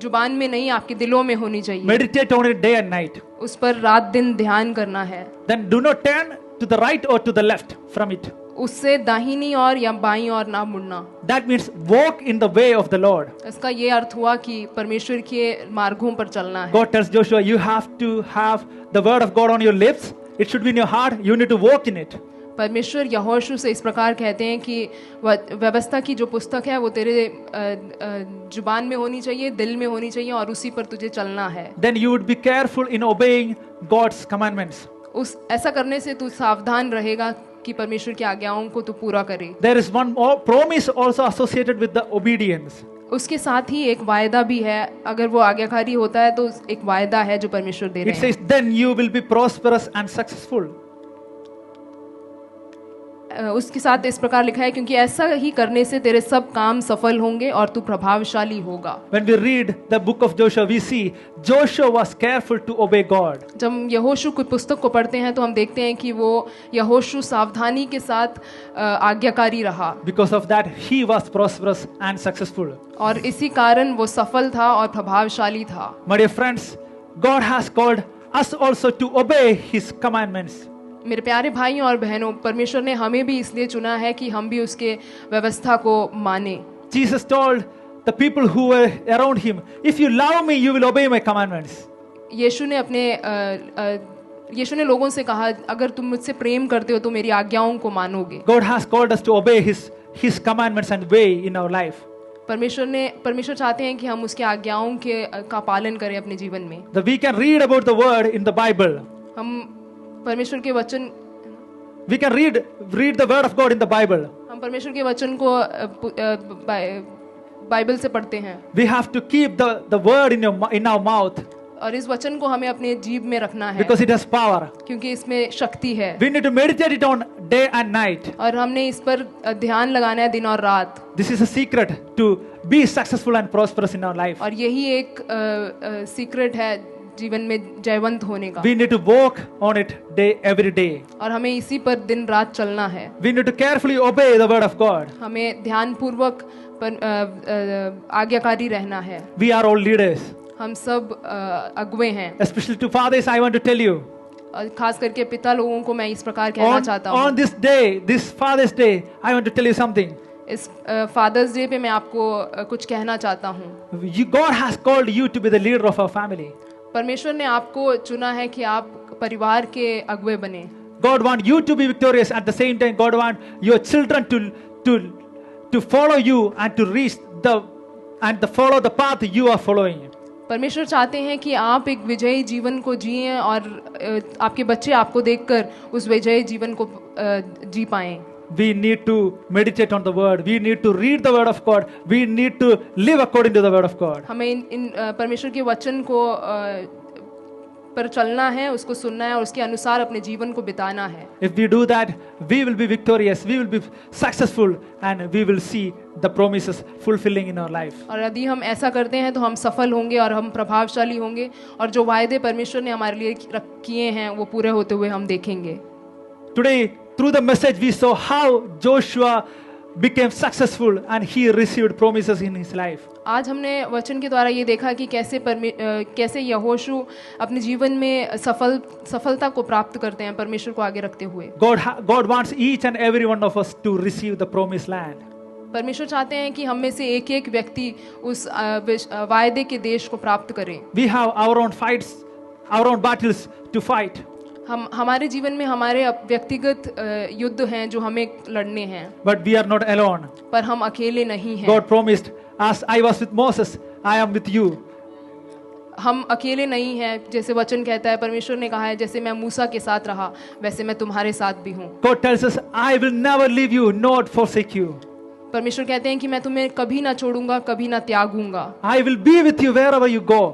जुबान में नहीं, आपके दिलों में होनी चाहिए। Meditate on it day and night. उस पर रात दिन ध्यान करना है। Then do not turn to the right or to the left from it. उससे दाहिनी और या बाईं और ना मुड़ना। That means walk in the way of the Lord. इसका ये अर्थ हुआ कि परमेश्वर के मार्गों पर चलना है। God tells Joshua, you have to have the word of God on your lips. It should be in your heart. You need to walk in it. परमेश्वर यहोशू से इस प्रकार कहते हैं कि व्यवस्था की जो पुस्तक है वो तेरे जुबान में होनी चाहिए, दिल में होनी चाहिए और उसी पर तुझे चलना है। Then you would be careful in obeying God's commandments. ऐसा करने से तू सावधान रहेगा कि परमेश्वर की आज्ञाओं को तू पूरा करे। There is one more promise also associated with the obedience. उसके साथ ही एक वायदा भी है। अगर वो आज्ञाकारी होता है तो एक वायदा है जो परमेश्वर दे रहे हैं। It says, then you will be prosperous and successful. उसके साथ इस प्रकार लिखा है, क्योंकि ऐसा ही करने से तेरे सब काम सफल होंगे और तू प्रभावशाली होगा। When we read the book of Joshua, we see Joshua was careful to obey God. जब हम यहोशू की पुस्तक को पढ़ते हैं तो हम देखते हैं कि वो यहोशू सावधानी के साथ आज्ञाकारी रहा। Because of that, he was prosperous and successful. और इसी कारण वो सफल था और प्रभावशाली था। My dear friends, God has called us also to obey His commandments. मेरे प्यारे भाइयों और बहनों, परमेश्वर ने हमें भी इसलिए चुना है कि हम भी उसके व्यवस्था को माने। Jesus told the people who were around him, if you love me, you will obey my commandments. यीशु ने लोगों से कहा, अगर तुम मुझसे प्रेम करते हो तो मेरी आज्ञाओं को मानोगे। God has called us to obey His commandments and way in our life. परमेश्वर चाहते हैं कि हम उसके आज्ञाओं का पालन करें अपने जीवन में। We can read about the word in the Bible. हम परमेश्वर के वचन We can read the word of God in the Bible. हम परमेश्वर के वचन को बाइबल से पढ़ते हैं। We have to keep the word in our mouth. और इस वचन को हमें अपने जीभ में रखना है। Because it has power. क्योंकि इसमें शक्ति है। We need to meditate it on day and night. और हमने इस पर ध्यान लगाना है दिन और रात। This is a secret to be successful and prosperous in our life. और यही एक सीक्रेट है जीवन में जयवंत होने का। We need to walk on it every day. और हमें इसी पर दिन रात चलना है। We need to carefully obey the word of God. हमें ध्यानपूर्वक आज्ञाकारी रहना है। We are all leaders. हम सब अगुवे हैं। Especially to fathers, I want to tell you. और खास करके पिता लोगों को मैं इस प्रकार कहना चाहता हूँ। On this day, this Father's Day, I want to tell you something. इस फादर्स डे पे मैं आपको कुछ कहना चाहता हूँ। God has called you to be the leader of our family. परमेश्वर ने आपको चुना है कि आप परिवार के अगुवे बने। God want you to be victorious. At the same time, God want your children to follow you and to reach follow the path you are following. परमेश्वर चाहते हैं कि आप एक विजयी जीवन को जिएं और आपके बच्चे आपको देखकर उस विजयी जीवन को जी पाएं। We need to meditate on the word. We need to read the word of God. We need to live according to the word of God. हमें इन परमेश्वर के वचन को पर चलना है, उसको सुनना है और उसके अनुसार अपने जीवन को बिताना है। If we do that, we will be victorious, we will be successful, and we will see the promises fulfilling in our life. और यदि हम ऐसा करते हैं तो हम सफल होंगे और हम प्रभावशाली होंगे और जो वायदे परमेश्वर ने हमारे लिए किए हैं वो पूरे होते हुए हम देखेंगे। Today, through the message, we saw how Joshua became successful and he received promises in his life. आज हमने वचन के द्वारा ये देखा कि कैसे यहोशू अपने जीवन में सफलता को प्राप्त करते हैं परमेश्वर को आगे रखते हुए। God wants each and every one of us to receive the promised land. परमेश्वर चाहते हैं कि हम में से एक एक व्यक्ति उस वायदे के देश को प्राप्त करे। We have our own fights, our own battles to fight. हमारे जीवन में हमारे व्यक्तिगत युद्ध हैं जो हमें लड़ने हैं। But we are not alone. पर हम अकेले नहीं हैं। God promised, as I was with Moses, I am with you. हम अकेले नहीं हैं, जैसे वचन कहता है, परमेश्वर ने कहा है जैसे मैं मूसा के साथ रहा वैसे मैं तुम्हारे साथ भी हूँ। God tells us, I will never leave you, nor forsake you. परमेश्वर कहते हैं कि मैं तुम्हें कभी ना छोड़ूंगा, कभी ना त्यागूंगा। I will be with you wherever you go.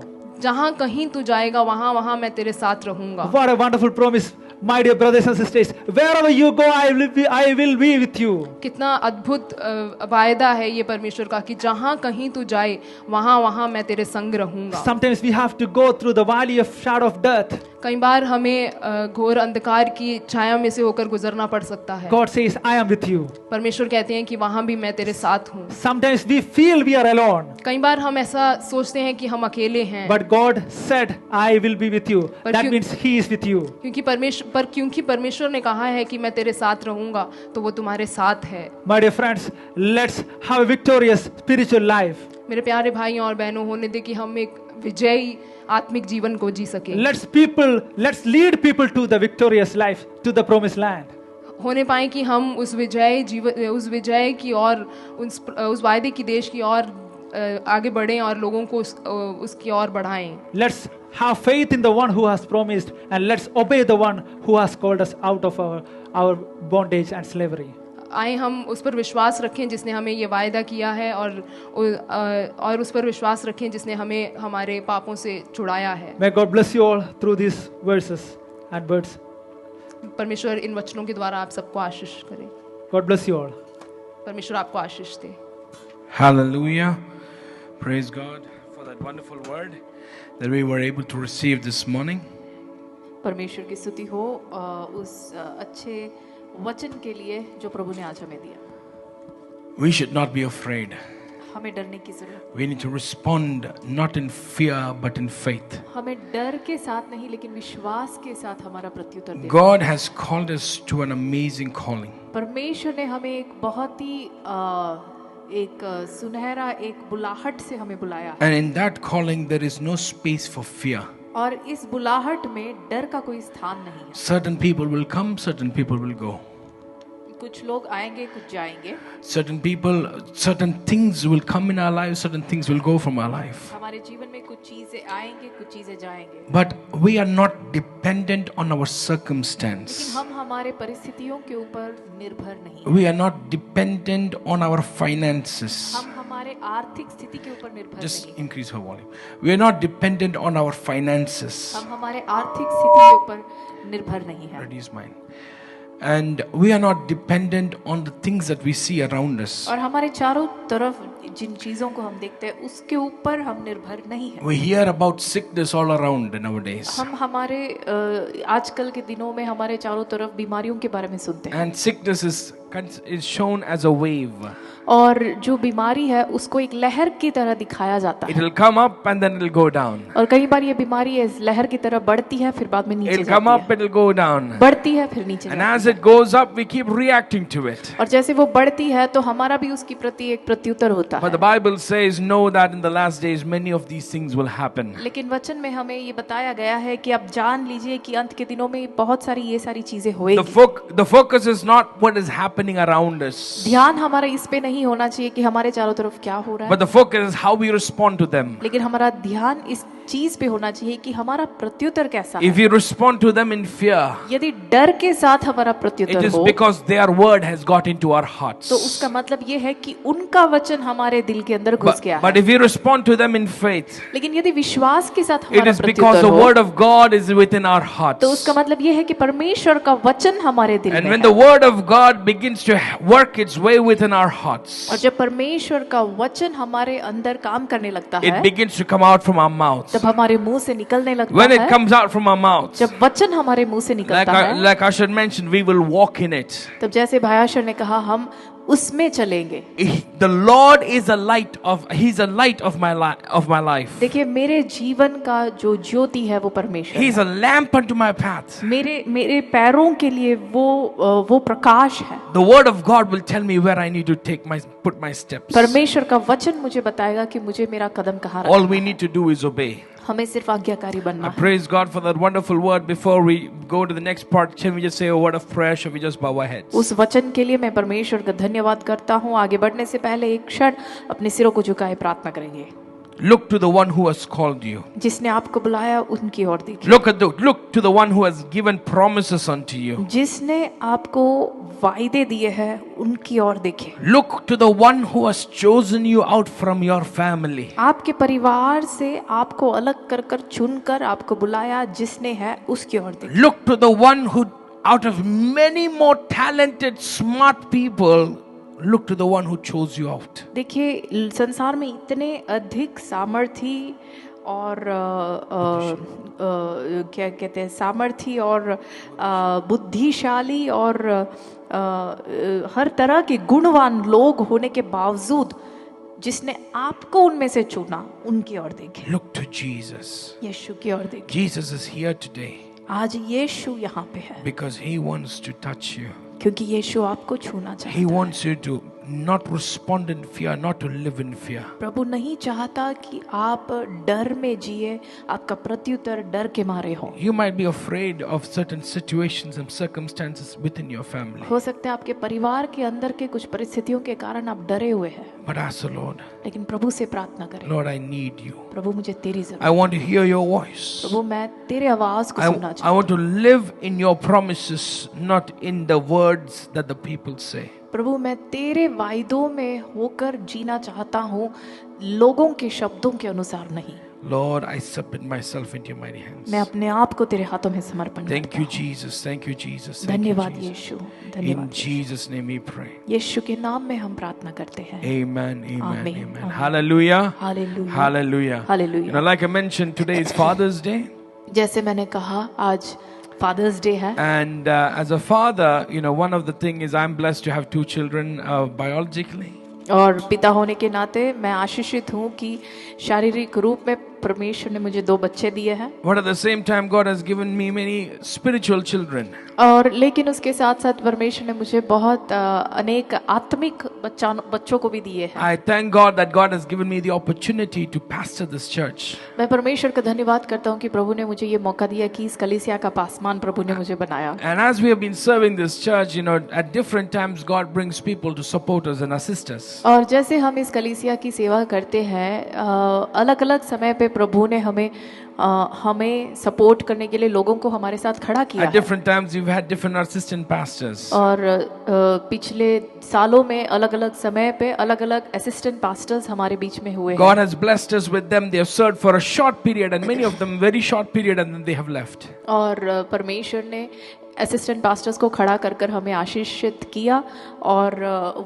जहाँ कहीं तू जाएगा वहाँ मैं तेरे साथ रहूंगा। What a wonderful promise, my dear brothers and sisters. Wherever you go, I will be with you. कितना अद्भुत वायदा है ये परमेश्वर का कि जहाँ कहीं तू जाए वहाँ मैं तेरे संग रहूंगा। Sometimes we have to go through the valley of shadow of death. कई बार हमें घोर अंधकार की छाया में से होकर गुजरना पड़ सकता है। God says, I am with you. परमेश्वर कहते हैं कि वहाँ भी मैं तेरे साथ हूँ। Sometimes we feel we are alone. कई बार हम ऐसा सोचते हैं कि हम अकेले हैं। But God said, I will be with you. That means He is with you. क्योंकि परमेश्वर ने कहा है कि मैं तेरे साथ रहूंगा तो वो तुम्हारे साथ है। My dear friends, let's have a victorious spiritual life. मेरे प्यारे भाइयों और बहनों, होने दे कि हम एक विजयी आत्मिक जीवन को जी सके। Let's lead people to the victorious life, to the promised land. होने पाए कि हम उस विजय की और उस वायदे की देश की और आगे बढ़ें और लोगों को उसकी ओर बढ़ाएं। Let's have faith in the one who has promised, and let's obey the one who has called us out of our bondage and slavery. आए हम उस पर विश्वास रखें जिसने हमें ये वायदा किया है और उस पर विश्वास रखें जिसने हमें हमारे पापों से छुड़ाया है। May God bless you all through these verses and words. परमेश्वर इन वचनों के द्वारा आप सबको आशीष करे। God bless you all. परमेश्वर आपको आशीष दे। Hallelujah. Praise God for that wonderful word that we were able to receive this morning. परमेश्वर की स्तुति हो उस अच्छे वचन के लिए जो प्रभु ने आज हमें दिया। We should not be afraid. हमें डरने की जरूरत। We need to respond not in fear but in faith. हमें डर के साथ नहीं लेकिन विश्वास के साथ हमारा प्रत्युत्तर देना। God has called us to an amazing calling. परमेश्वर ने हमें एक बहुत ही एक सुनहरा एक बुलाहट से हमें बुलाया। And in that calling there is no space for fear. और इस बुलाहट में डर का कोई स्थान नहीं है। Certain people will come, certain people will go. कुछ लोग आएंगे, कुछ जाएंगे। Certain things will come in our lives, certain things will go from our life. हमारे जीवन में कुछ चीजें आएंगे, कुछ चीजें जाएंगे। But we are not dependent on our circumstance. लेकिन हम हमारे परिस्थितियों के ऊपर निर्भर नहीं। We are not dependent on our finances. हम हमारे आर्थिक स्थिति के ऊपर निर्भर Just नहीं। increase her volume. We are not dependent on our finances. हम हमारे आर्थिक स्थिति के ऊपर निर्भर नहीं है। Reduce mine. And we are not dependent on the things that we see around us. और हमारे चारों तरफ जिन चीजों को हम देखते हैं उसके ऊपर हम निर्भर नहीं है। We hear about sickness all around nowadays. हम हमारे आजकल के दिनों में हमारे चारों तरफ बीमारियों के बारे में सुनते हैं। And sickness is shown as a wave. और जो बीमारी है उसको एक लहर की तरह दिखाया जाता It है। will come up and then it will go down. और कई बार ये बीमारी इस लहर की तरह बढ़ती है फिर बाद में नीचे It will come up जाती and it will go down. है। बढ़ती है फिर नीचे And जाती as it goes up, we keep reacting to it. है। और जैसे वो बढ़ती है तो हमारा भी उसकी प्रति एक प्रत्युत्तर होता But है। the Bible says, know that in the last days many of these things will happen. लेकिन वचन में हमें ये बताया गया है कि आप जान लीजिए कि अंत के दिनों में बहुत सारी ये सारी चीजें होएगी। The focus is not what is happening around us. ध्यान हमारा इस पे नहीं होना चाहिए कि हमारे चारों तरफ क्या हो रहा है, But the focus is how we respond to them. लेकिन हमारा ध्यान इस चीज पे होना चाहिए कि हमारा प्रत्युत्तर कैसा If है। we respond to them in fear, यदि डर के साथ हमारा प्रत्युत्तर it is हो because their word has got into our hearts. तो उसका मतलब ये है कि उनका वचन हमारे हमारे दिल के अंदर घुस गया But है। if we respond to them in faith, लेकिन यदि विश्वास के साथ it हमारा is because प्रत्युत्तर the हो, word of God is within our hearts. तो उसका मतलब ये है कि परमेश्वर का वचन हमारे दिल And में when है। the word of God begins to work its way within our hearts, और जब परमेश्वर का वचन हमारे अंदर काम करने लगता it है, begins to come out from our mouths. तब हमारे मुंह से निकलने लगता When it है। comes out from our mouths, जब वचन हमारे मुंह से निकलता है, like Ashad mentioned, we will walk in it. तब जैसे भाई आशर ने कहा, हम उसमें चलेंगे। The Lord is a light of, He's a light of my life. देखिए, मेरे जीवन का जो ज्योति है वो परमेश्वर He's है। a lamp unto my path. मेरे पैरों के लिए वो प्रकाश है। The word of God will tell me where I need to put my steps. परमेश्वर का वचन मुझे बताएगा कि मुझे मेरा कदम कहाँ All रखना we है। need to do is obey. हमें सिर्फ आज्ञाकारी बनना I है। praise God for that wonderful word. Before we go to the next part, can we just say a word of prayer? Shall we just bow our heads? उस वचन के लिए मैं परमेश्वर का धन्यवाद करता हूँ। आगे बढ़ने से पहले एक क्षण अपने सिरों को झुकाए प्रार्थना करेंगे। Look to the one who has called you. जिसने आपको बुलाया उनकी ओर देखिए। Look to the one who has given promises unto you. जिसने आपको वायदे दिए हैं उनकी ओर देखिए। Look to the one who has chosen you out from your family. आपके परिवार से आपको अलग कर कर चुनकर आपको बुलाया जिसने है उसकी ओर देखिए। Look to the one who, out of many more talented, smart people, look to the one who chose you out. देखिए, संसार में इतने अधिक सामर्थी और क्या कहते हैं, सामर्थी और बुद्धिशाली और हर तरह के गुणवान लोग होने के बावजूद जिसने आपको उनमें से चुना उनकी ओर देखें। Look to Jesus. यीशु की ओर देखें। Jesus is here today आज यीशु यहाँ पे है because He wants to touch you. क्योंकि यीशु आपको छूना चाहता He है। wants you to not respond in fear, not to live in fear. प्रभु नहीं चाहता कि आप डर में जिए, आपका प्रत्युत्तर डर के मारे हो। You might be afraid of certain situations and circumstances within your family. हो सकता है आपके परिवार के अंदर के कुछ परिस्थितियों के कारण आप डरे हुए हैं, But ask the Lord, लेकिन प्रभु से प्रार्थना करें। Lord, I need you. प्रभु, मुझे तेरी I जरूरत। want to hear your voice. प्रभु, मैं तेरे आवाज को सुनना I चाहता want to live in your promises, not in the words that the people say. हूँ। प्रभु, मैं तेरे वायदों में होकर जीना चाहता हूँ, लोगों के शब्दों के अनुसार नहीं। Lord, I submit myself into your mighty hands. मैं अपने आप को तेरे हाथों में समर्पण Thank करता you, हूँ। Jesus. Thank you, Jesus. Thank you, धन्यवाद Jesus. यीशु, In धन्यवाद। Jesus' name we pray. यीशु के नाम में हम प्रार्थना करते हैं। Amen, amen, Amen, amen. amen. Hallelujah. Hallelujah, Hallelujah. Hallelujah. You know, like I mentioned, today is Father's Day. जैसे मैंने कहा, आज फादर्स डे है। And as a father, you know, one of the thing is I'm blessed to have 2 children biologically. और पिता होने के नाते मैं आशीषित हूँ कि शारीरिक रूप में परमेश्वर ने मुझे 2 बच्चे दिए हैं। But at the same time, God has given me many spiritual children. और लेकिन उसके साथ साथ परमेश्वर ने मुझे बहुत अनेक आत्मिक बच्चों को भी दिए हैं। I thank God that God has given me the opportunity to pastor this church. मैं परमेश्वर का धन्यवाद करता हूँ कि प्रभु ने मुझे ये मौका दिया कि इस कलीसिया का पासमान प्रभु ने मुझे बनाया। And as we have been serving this church, you know, at different times God brings people to support us and assist us. और जैसे हम इस कलीसिया की सेवा करते हैं, अलग अलग समय पे प्रभु ने हमें सपोर्ट करने के लिए लोगों को हमारे साथ खड़ा किया At different times we've had different assistant pastors. और पिछले सालों में अलग अलग समय पे अलग अलग असिस्टेंट पास्टर्स हमारे बीच में हुए God हैं। has blessed us with them. They have served for a short period and many of them very short period and then they have left. और परमेश्वर ने असिस्टेंट पास्टर्स को खड़ा कर कर हमें आशीषित किया और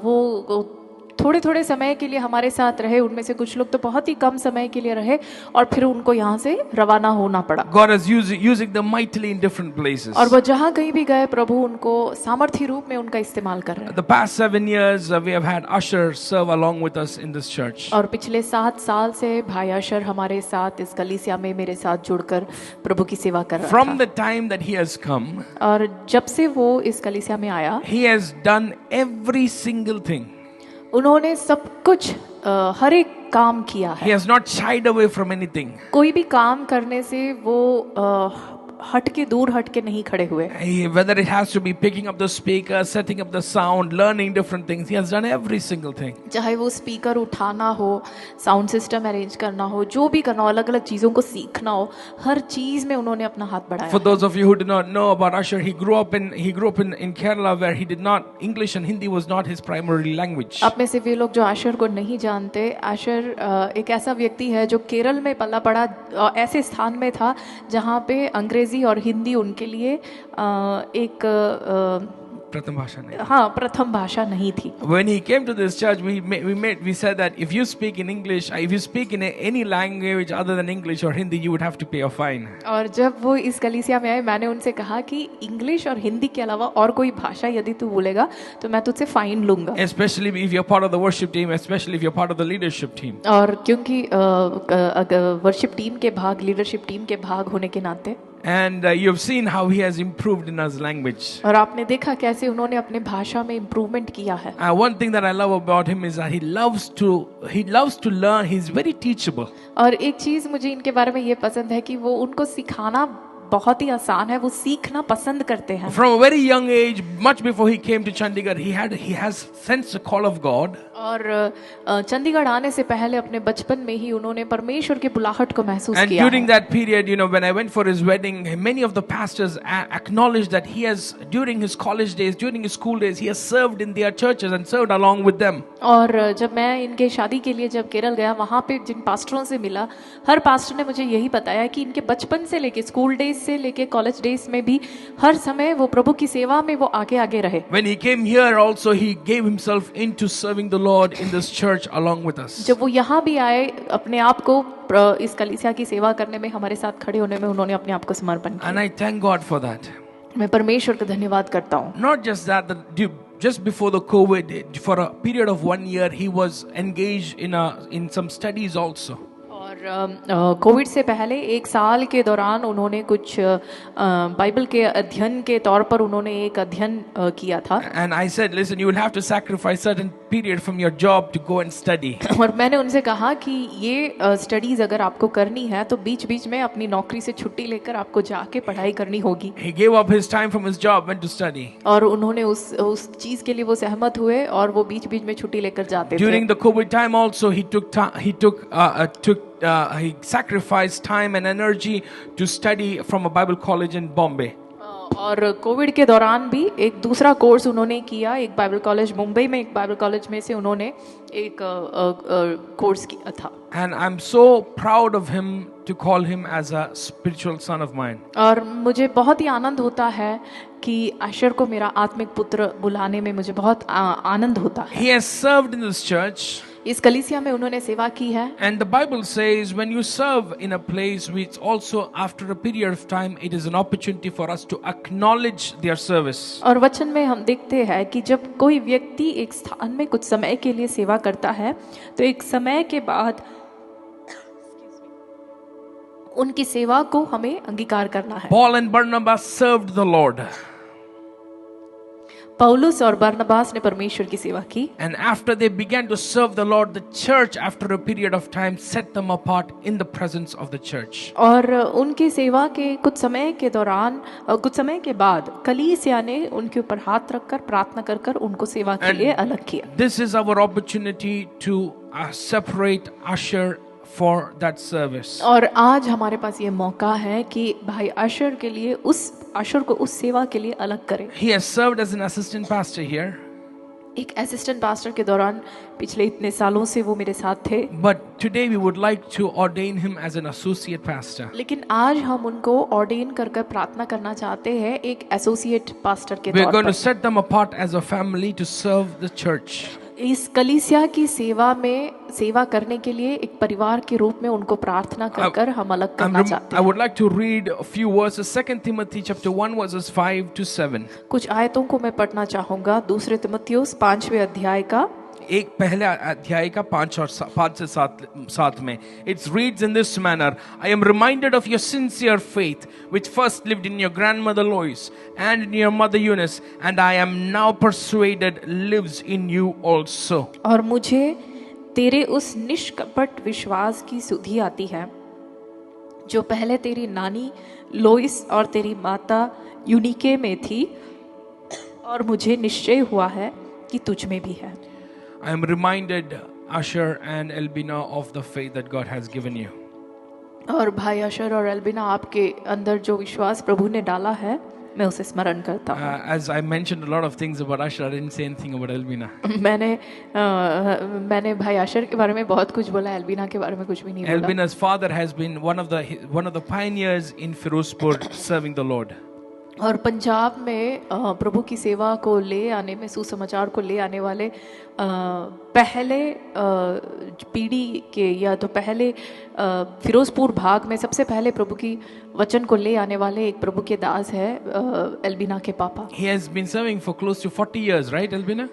वो थोड़े थोड़े समय के लिए हमारे साथ रहे। उनमें से कुछ लोग तो बहुत ही कम समय के लिए रहे और फिर उनको यहाँ से रवाना होना पड़ा। God is using them mightily in different places. और वो जहाँ कहीं भी गए प्रभु उनको सामर्थ्य रूप में उनका इस्तेमाल कर रहे हैं। The past 7 years we have had Usher serve along with us in this church. और पिछले 7 साल से भाई अशर हमारे साथ इस कलीसिया में मेरे साथ जुड़कर प्रभु की सेवा कर रहा From था। the time that he has come, और जब से वो इस कलीसिया में आया, he has done every single thing. उन्होंने सब कुछ हर एक काम किया He है। has not shied away from anything. कोई भी काम करने से वो हट के दूर हट के नहीं खड़े हुए. Whether it has to be picking up the speaker, setting up the sound, learning different things, he has done every single thing. चाहे वो स्पीकर उठाना हो, साउंड सिस्टम अरेंज करना हो, जो भी करना हो, अलग अलग चीज़ों को सीखना हो, हर चीज़ में उन्होंने अपना हाथ बढ़ाया. For those of you who do not know about Asher, he grew up in Kerala, where he did not, English and Hindi was not his primary language. आप में से वे लोग जो आशर को नहीं जानते, आशर एक ऐसा व्यक्ति है जो केरल में पला पड़ा, ऐसे स्थान में था जहाँ पे अंग्रेजी और हिंदी उनके लिए एक प्रथम भाषा नहीं. हाँ, प्रथम भाषा नहीं थी. When he came to this church, we said that if you speak in English, if you speak in any language other than English or Hindi, you would have to pay a fine. और जब वो इस कलीसिया में आए, मैंने उनसे कहा कि इंग्लिश और हिंदी के अलावा और कोई भाषा यदि तू बोलेगा तो मैं तुझसे फाइन लूंगा. Especially if you're part of the worship team, especially if you're part of the leadership team. और क्योंकि वर्शिप टीम के भाग, लीडरशिप टीम के भाग होने के नाते. And you have seen how he has improved in his language. और आपने देखा कैसे उन्होंने अपने भाषा में इम्प्रूवमेंट किया है. One thing that I love about him is that he loves to learn. He's very teachable. और एक चीज मुझे इनके बारे में ये पसंद है कि वो उनको सिखाना बहुत ही आसान है, वो सीखना पसंद करते हैं. From a very young age, much before he came to Chandigarh, he has sensed the call of God. और चंडीगढ़ आने से पहले अपने बचपन में ही उन्होंने परमेश्वर की बुलाहट को महसूस And किया during है. that period, when I went for his wedding, many of the pastors acknowledged that he has, during his college days, during his school days, he has served in their churches and served along with them. और जब मैं इनके शादी के लिए जब केरल गया, वहाँ पे जिन पास्टरों से मिला, हर पास्टर ने मुझे यही बताया कि इनके बचपन से लेके स्कूल डेज से लेके कॉलेज डेज में भी हर समय वो प्रभु की सेवा में वो आगे आगे रहे. When he came here also, he gave himself into serving the Lord in this church along with us. जब वो यहाँ भी आए, अपने आप को इस कलीसिया की सेवा करने में, हमारे साथ खड़े होने में उन्होंने अपने आप को समर्पण किया. And I thank God for that. मैं परमेश्वर का धन्यवाद करता हूँ. Not just that, just before the COVID, for a period of 1 year, he was engaged in some studies also. और कोविड से पहले एक साल के दौरान उन्होंने कुछ बाइबल के अध्ययन के तौर पर उन्होंने एक अध्ययन किया था. And I said, listen, you will have to sacrifice certain period from your job to go and study. और मैंने उनसे कहा कि ये स्टडीज अगर आपको करनी है तो बीच बीच में अपनी नौकरी से छुट्टी लेकर आपको जाके पढ़ाई करनी होगी. He gave up his time from his job, went to study. और उन्होंने उस चीज के लिए वो सहमत हुए और वो बीच बीच में छुट्टी लेकर जाते थे. During the COVID time also, he sacrificed time and energy to study from a Bible college in Bombay. और कोविड के दौरान भी एक दूसरा कोर्स उन्होंने किया, एक बाइबल कॉलेज मुंबई में, एक बाइबल कॉलेज में से उन्होंने एक कोर्स किया था. And I'm so proud of him to call him as a spiritual son of mine. और मुझे बहुत ही आनंद होता है कि आशर को मेरा आत्मिक पुत्र बुलाने में मुझे बहुत आनंद होता है. He has served in this church. इस कलीसिया में उन्होंने सेवा की है. And the Bible says when you serve in a place, which also after a period of time, it is an opportunity for us to acknowledge their service. और वचन में हम देखते हैं कि जब कोई व्यक्ति एक स्थान में कुछ समय के लिए सेवा करता है तो एक समय के बाद उनकी सेवा को हमें अंगीकार करना है. Paul and Barnabas served the Lord. पौलुस और बरनबास ने परमेश्वर की सेवा की. And after they began to serve the Lord, the church after a period of time set them apart in the presence of the church. और उनकी सेवा के कुछ समय के दौरान, कुछ समय के बाद कलीसिया ने उनके ऊपर हाथ रखकर प्रार्थना कर कर उनको सेवा के लिए अलग किया. This is our opportunity to separate Asher for that service. और आज हमारे पास ये मौका है कि भाई आशर के लिए आशर को उस सेवा के लिए अलग करें. He has served as an assistant pastor here. एक असिस्टेंट पास्टर के दौरान पिछले इतने सालों से वो मेरे साथ थे. But today we would like to ordain him as an associate pastor. लेकिन आज हम उनको ऑर्डेन कर कर प्रार्थना करना चाहते हैं एक एसोसिएट पास्टर के We are तौर going to पर. set them apart as a family to serve the church. इस कलीसिया की सेवा में सेवा करने के लिए एक परिवार के रूप में उनको प्रार्थना कर कर हम अलग करना चाहते I हैं. would like to read a few verses. 2 Timothy chapter 1 verses 5 to 7. कुछ आयतों को मैं पढ़ना चाहूंगा. दूसरे तिमुथियुस 5वें अध्याय का एक पहले अध्याय का 5 से 7 में it reads in this manner. I am reminded of your sincere faith which first lived in your grandmother Lois and in your mother Eunice, and I am now persuaded lives in you also. और मुझे तेरे उस निष्कपट विश्वास की सुधि आती है जो पहले तेरी नानी लोइस और तेरी माता यूनिके में थी, और मुझे निश्चय हुआ है कि तुझ में भी है। I am reminded, Asher and Elbina, of the faith that God has given you. और भाई अशर और एल्बिना, आपके अंदर जो विश्वास प्रभु ने डाला है, मैं उसे स्मरण करता हूँ। As I mentioned a lot of things about Asher, I didn't say anything about Elbina. मैंने भाई अशर के बारे में बहुत कुछ बोला, एल्बिना के बारे में कुछ भी नहीं बोला। Elbina's father has been one of the pioneers in Firozpur serving the Lord. और पंजाब में प्रभु की सेवा को ले आने में, सुसमाचार को ले आने वाले पहले पीढ़ी के, या तो पहले फिरोजपुर भाग में सबसे पहले प्रभु की वचन को ले आने वाले एक प्रभु के दास है एल्बिना के पापा। He has been serving for close to 40 years, right, Elbina?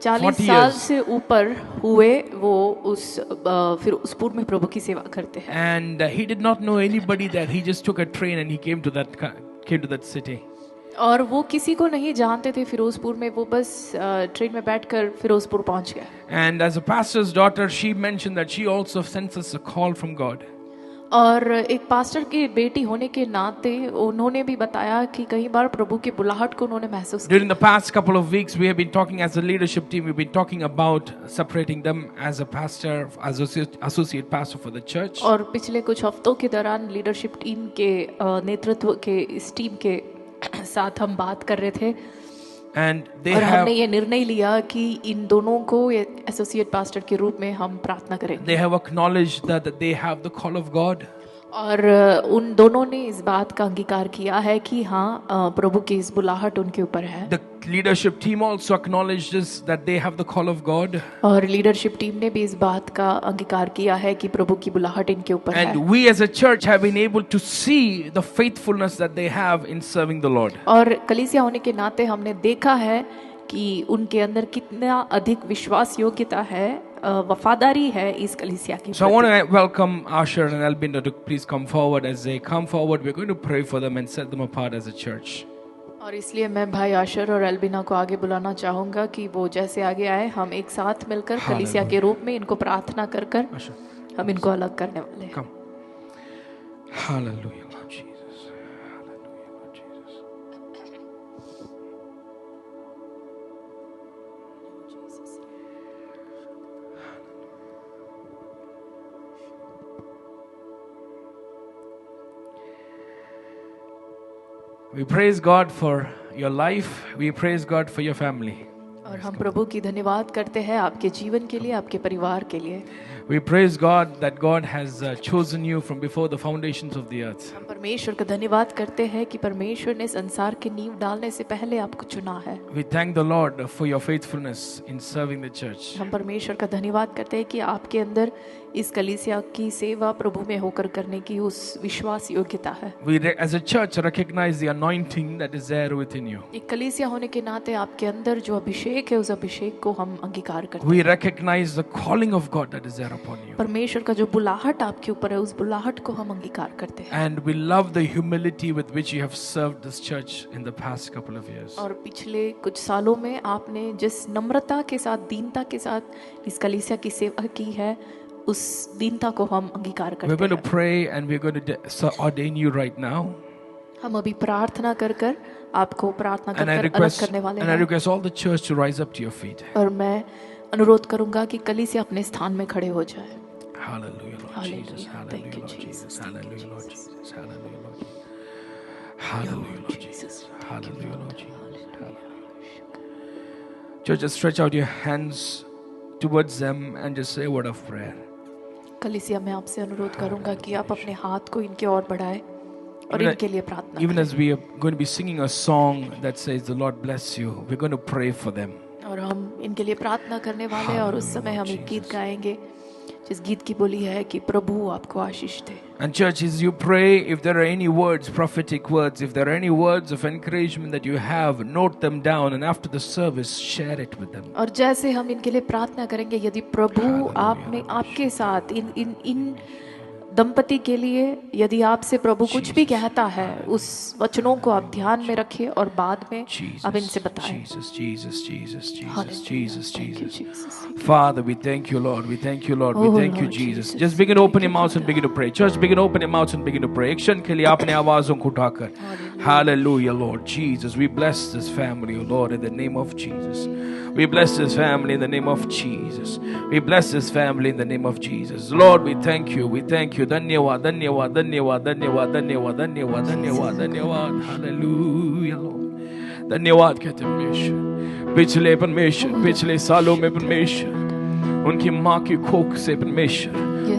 40 साल से ऊपर हुए वो उस फिरोजपुर में प्रभु की सेवा करते हैं। And he did not know anybody there. He just took a train and he came to that city. और वो किसी को नहीं जानते थे फिरोजपुर में, वो बस ट्रेन में बैठकर फिरोजपुर पहुंच गए। And as a pastor's daughter, she mentioned that she also senses a call from God. और एक पास्टर की बेटी होने के नाते उन्होंने भी बताया कि कई बार प्रभु की बुलाहट को उन्होंने महसूस किया। During the past couple of weeks, we have been talking as a leadership team. We've been talking about separating them as a pastor, associate pastor for the church. और पिछले कुछ हफ्तों के दौरान लीडरशिप टीम के नेतृत्व के इस टीम के साथ हम बात कर रहे थे। And they और have हमने ये निर्णय लिया कि इन दोनों को एसोसिएट पास्टर के रूप में हम प्रार्थना करेंगे। they have acknowledged that they have the call of God. और उन दोनों ने इस बात का अंगीकार किया है कि हाँ, प्रभु की इस बुलाहट उनके ऊपर है। The leadership team also acknowledges that they have the call of God. और लीडरशिप टीम ने भी इस बात का अंगीकार किया है कि प्रभु की बुलाहट इनके ऊपर है। And we as a church have been able to see the faithfulness that they have in serving the Lord. और कलीसिया होने के नाते हमने देखा है कि उनके अंदर कितना अधिक विश्वास योग्यता है, वफादारी है इस कलीसिया की। So I want to welcome Asher and Albina to please come forward. As they come forward, we're going to pray for them and set them apart as a church. और इसलिए मैं भाई आशर और एल्बिना को आगे बुलाना चाहूंगा कि वो जैसे आगे आए, हम एक साथ मिलकर कलीसिया के रूप में इनको प्रार्थना कर कर हम इनको अलग करने वाले हैं। Come. Hallelujah, Lord Jesus. Hallelujah, Lord Jesus. We praise God for your life. We praise God for your family. और हम प्रभु की धन्यवाद करते हैं आपके जीवन के लिए, आपके परिवार के लिए। We praise God that God has chosen you from before the foundations of the earth. हम परमेश्वर का धन्यवाद करते हैं कि परमेश्वर ने संसार की नींव डालने से पहले आपको चुना है। We thank the Lord for your faithfulness in serving the church. हम परमेश्वर का धन्यवाद करते हैं कि आपके अंदर इस कलीसिया की सेवा प्रभु में होकर करने की उस विश्वास योग्यता है। We as a church recognize the anointing that is there within you. एक कलीसिया होने के नाते आपके अंदर जो अभिषेक है, उस अभिषेक को हम अंगीकार करते हैं। We recognize the calling of God that is there upon you. परमेश्वर का जो बुलाहट आपके ऊपर है, उस बुलाहट को हम अंगीकार करते हैं। And we love the humility with which you have served this church in the past couple of years. और पिछले कुछ सालों में आपने जिस नम्रता के साथ, दीनता के साथ इस कलीसिया की सेवा की है, उस दीनता को हम अंगीकार We're करते going to हैं। pray and we're going to ordain you right now. हम अभी प्रार्थना कर कर आपको प्रार्थना कर And I कर अलग request करने वाले and I हैं। request all the church to rise up to your feet. और मैं अनुरोध करूंगा कि कलीसिया अपने स्थान में खड़े हो जाए। Hallelujah, Lord Hallelujah. Jesus. Thank Hallelujah, you, Lord Jesus. Jesus. Thank you, Hallelujah, Lord Jesus. Jesus. Hallelujah, Lord Jesus. Hallelujah, Lord Jesus. Hallelujah, Lord Jesus. Hallelujah. Church, just stretch out your hands towards them and just say a word of prayer. कलीसिया मैं आपसे अनुरोध करूंगा कि आप अपने हाथ को इनके ओर बढ़ाएं और Even इनके लिए प्रार्थना Even करें। as we are going to be singing a song that says, "The Lord bless you," we're going to pray for them. और हम इनके लिए प्रार्थना करने वाले हैं और उस समय हम एक गीत गाएंगे जिस गीत की बोली है कि प्रभु आपको आशीष दे। And church, as you pray, if there are any words, prophetic words, if there are any words of encouragement that you have, note them down, and after the service, share it with them. और जैसे हम इनके लिए प्रार्थना करेंगे, यदि प्रभु आपने आपके साथ इन दंपति के लिए यदि आपसे प्रभु कुछ भी कहता है, उस वचनों को आप ध्यान में रखिए और बाद में आप इनसे बताएं। Jesus. Father, we thank you, Lord. We thank you, Lord. We thank you, Jesus. Just begin to open your mouths and begin to pray. Church, begin to open your mouths and begin to pray. एक क्षण के लिए अपने आवाज़ों को उठाकर, Hallelujah, Lord Jesus. We bless this family, oh Lord, in the name of Jesus. We bless this family in the name of Jesus. We bless this family in the name of Jesus. Lord, we thank you. We thank you. Dhanyawad, dhanyawad, dhanyawad, dhanyawad, dhanyawad, dhanyawad, dhanyawad, dhanyawad. Hallelujah, Lord. धन्यवाद कहते हैं परमेश्वर, पिछले परमेश्वर, पिछले सालों में परमेश्वर, उनकी माँ की कोख से परमेश्वर,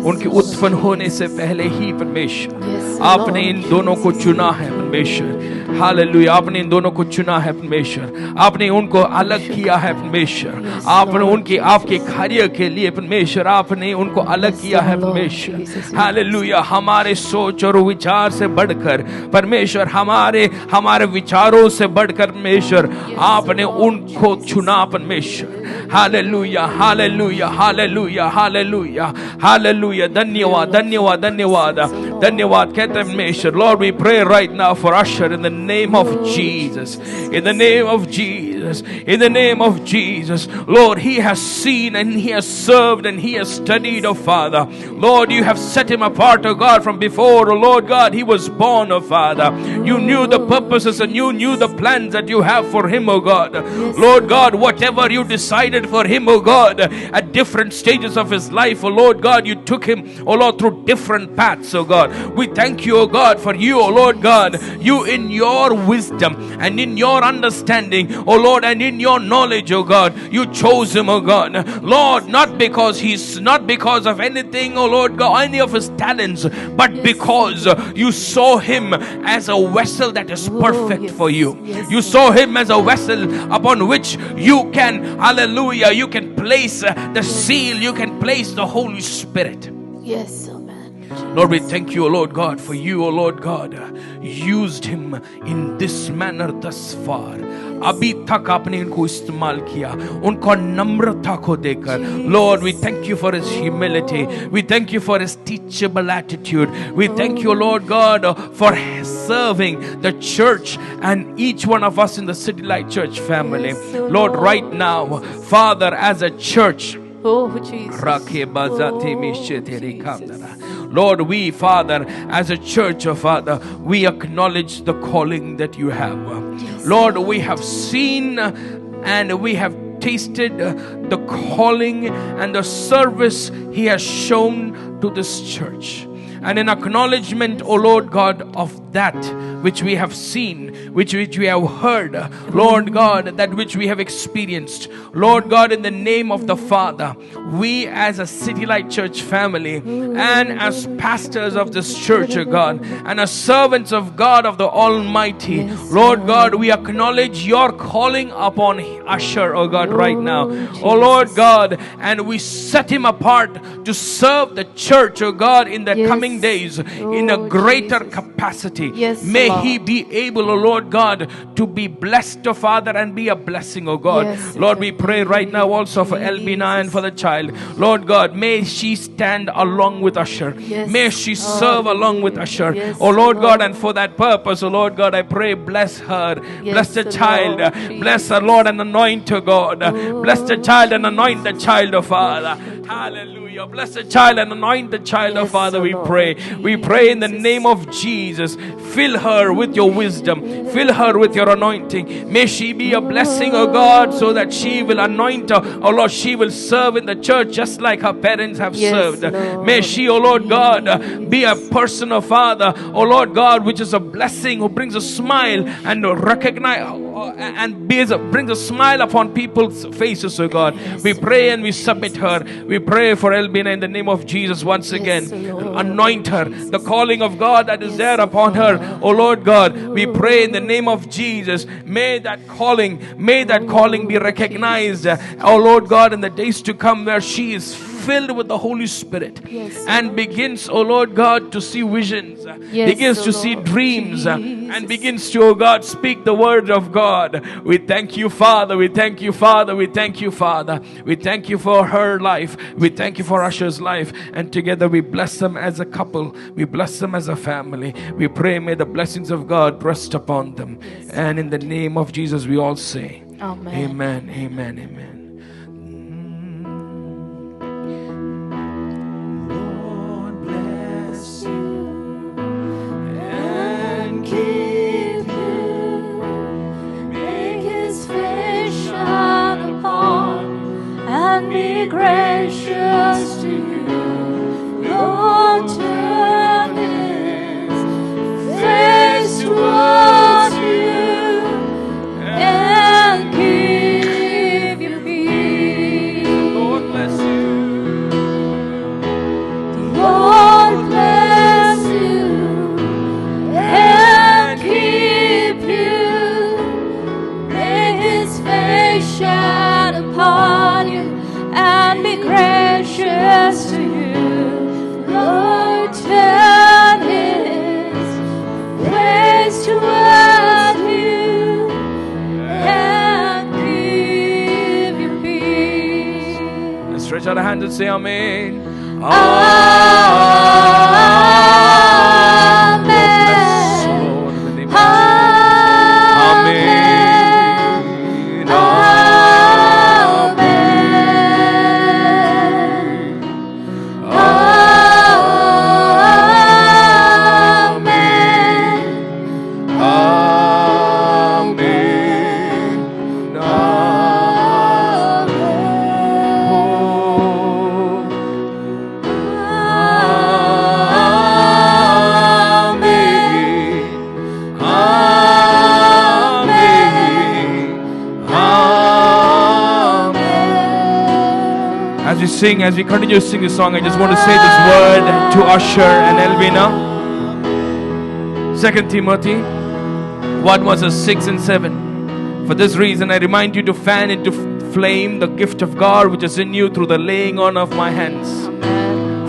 उनके उत्पन्न होने से पहले ही परमेश्वर, आपने इन दोनों को चुना है परमेश्वर। हालेलुया, आपने इन दोनों को चुना है परमेश्वर, आपने उनको अलग किया है परमेश्वर, आपने उनके आपके कार्य के लिए परमेश्वर, आपने उनको अलग किया है परमेश्वर। हालेलुया, हमारे सोच और विचार से बढ़कर परमेश्वर, हमारे विचारों से बढ़कर परमेश्वर, आपने उनको चुना परमेश्वर। Hallelujah, hallelujah, hallelujah, hallelujah, hallelujah. धन्यवाद, धन्यवाद, धन्यवाद, धन्यवाद कहते हैं परमेश्वर। Lord, we pray right now for Usher in the name of Jesus, in the name of Jesus, in the name of Jesus. Lord, he has seen and he has served and he has studied, oh Father. Lord, you have set him apart, oh God, from before, oh Lord God, he was born, oh Father. You knew the purposes and you knew the plans that you have for him, oh God. Lord God, whatever you decided for him, oh God, at different stages of his life, oh Lord God, you took him, oh Lord, through different paths, oh God. We thank you, oh God, for you, oh Lord God, you in your wisdom and in your understanding, oh Lord, and in your knowledge, oh God, you chose him, oh God. Lord, not because of anything, oh Lord God, any of his talents, but because you saw him as a vessel that is perfect for you. You saw him as a vessel upon which you can, hallelujah, you can place the seal, you can place the Holy Spirit. Yes, amen. Lord, we thank you, O Lord God, for you, O Lord God, used him in this manner thus far. अभी तक आपने इनको इस्तेमाल किया, उनको नम्रता को देकर. Lord, we thank you for his humility. We thank you for his teachable attitude. We thank you, Lord God, for serving the church and each one of us in the City Light Church family. Lord, right now, Father, as a church, Oh, Jesus. Lord, we, Father, as a church, oh Father, we acknowledge the calling that you have. Lord, we have seen and we have tasted the calling and the service he has shown to this church. And in acknowledgement, O Lord God, of that which we have seen, which we have heard, Lord God, that which we have experienced, Lord God, in the name of the Father, we as a City Light Church family and as pastors of this church, O God, and as servants of God of the Almighty, Lord God, we acknowledge your calling upon Usher, O God, right now, O Lord God, and we set him apart to serve the church, O God, in the coming days in a greater capacity. May he be able, O Lord God, to be blessed, O Father, and be a blessing, O God. Lord, we pray right now also for Elbina and for the child. Lord God, may she stand along with Usher. May she serve along with Usher. O Lord God, and for that purpose, O Lord God, I pray, bless her, bless the child, bless her, Lord, and anoint her, God. Bless the child and anoint the child, O Father. Hallelujah. Bless the child and anoint the child, O Father, we pray. We pray in the name of Jesus. Fill her with your wisdom. Fill her with your anointing. May she be a blessing, O God, so that she will anoint her. O Lord, she will serve in the church just like her parents have served. May she, O Lord God, be a person, O Father, O Lord God, which is a blessing, who brings a smile and recognize and brings a smile upon people's faces, O God. We pray and we submit her. We pray for Elbina in the name of Jesus once again. Anoint her. The calling of God that is there upon her, O Lord God, we pray in the name of Jesus. May that calling be recognized, O Lord God, in the days to come, where she is filled with the Holy Spirit and begins, O Lord God, to see visions, begins to see dreams, and begins to, oh God, speak the word of God. We thank you, Father. We thank you, Father. We thank you, Father. We thank you for her life. We thank you for Usher's life. And together we bless them as a couple. We bless them as a family. We pray, may the blessings of God rest upon them. And in the name of Jesus, we all say, Amen. Amen, amen, amen. Lord bless you and keep you. Make his face shine upon you and be gracious to you. Lord, turn his face towards you and give you peace. Lord bless you. Lord bless you and keep you. May his face shine upon you and be gracious to you. Lord, turn his face toward you and give you peace. Let's stretch out our hands and say Amen. Amen. Lord, in the name of Amen. Amen. Amen. As we continue to sing this song, I just want to say this word to Usher and Elvina. 2 Timothy 1 verses 6 and 7. For this reason, I remind you to fan into flame the gift of God which is in you through the laying on of my hands.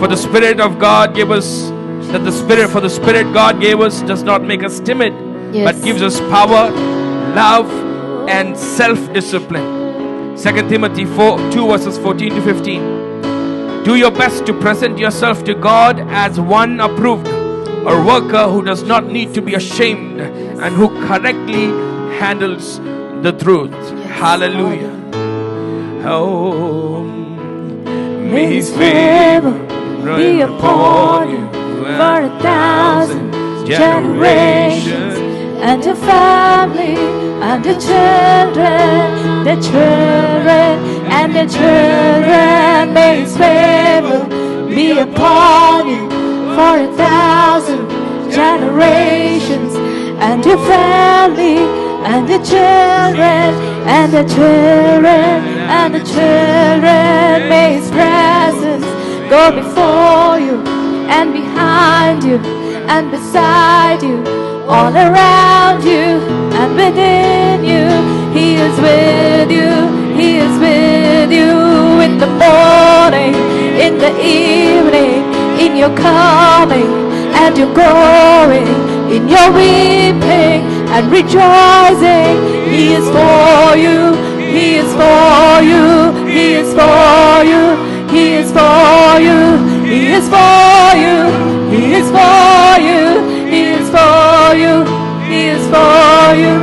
For the Spirit of God gave us for the Spirit God gave us does not make us timid, but gives us power, love, and self-discipline. 2 Timothy 2 verses 14 to 15. Do your best to present yourself to God as one approved, a worker who does not need to be ashamed and who correctly handles the truth. Hallelujah. Oh, may his favor be upon you for 1,000 generations, and your family, and your children, the children, and the children. May his favor be upon you for 1,000 generations, and your family, and the children, and the children, and the children. May his presence go before you, and behind you, and beside you, all around you, and within you. He is with you, he is with you in the morning, in the evening, in your coming and your going, in your weeping and rejoicing. He is for you, he is for you, he is for you, he is for you, he is for you, he is for you, he is for you, he is for you.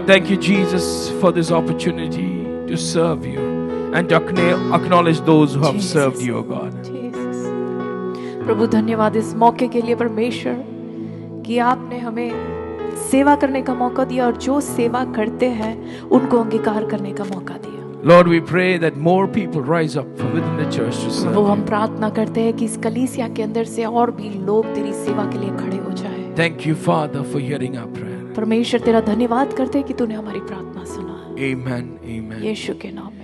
Thank you, Jesus, for this opportunity to serve you and to acknowledge those who have served you, O God. प्रभु धन्यवाद इस मौके के लिए परमेश्वर कि आपने हमें सेवा करने का मौका दिया और जो सेवा करते हैं उनको अंगीकार करने का मौका दिया। Lord, we pray that more people rise up from within the church to serve वो हम you. प्रार्थना करते हैं कि इस कलीसिया के अंदर से और भी लोग तेरी सेवा के लिए खड़े हो जाए। Thank you, Father, for hearing our prayer. परमेश्वर तेरा धन्यवाद करते हैं कि तूने हमारी प्रार्थना सुना। Amen. Amen. यीशु के नाम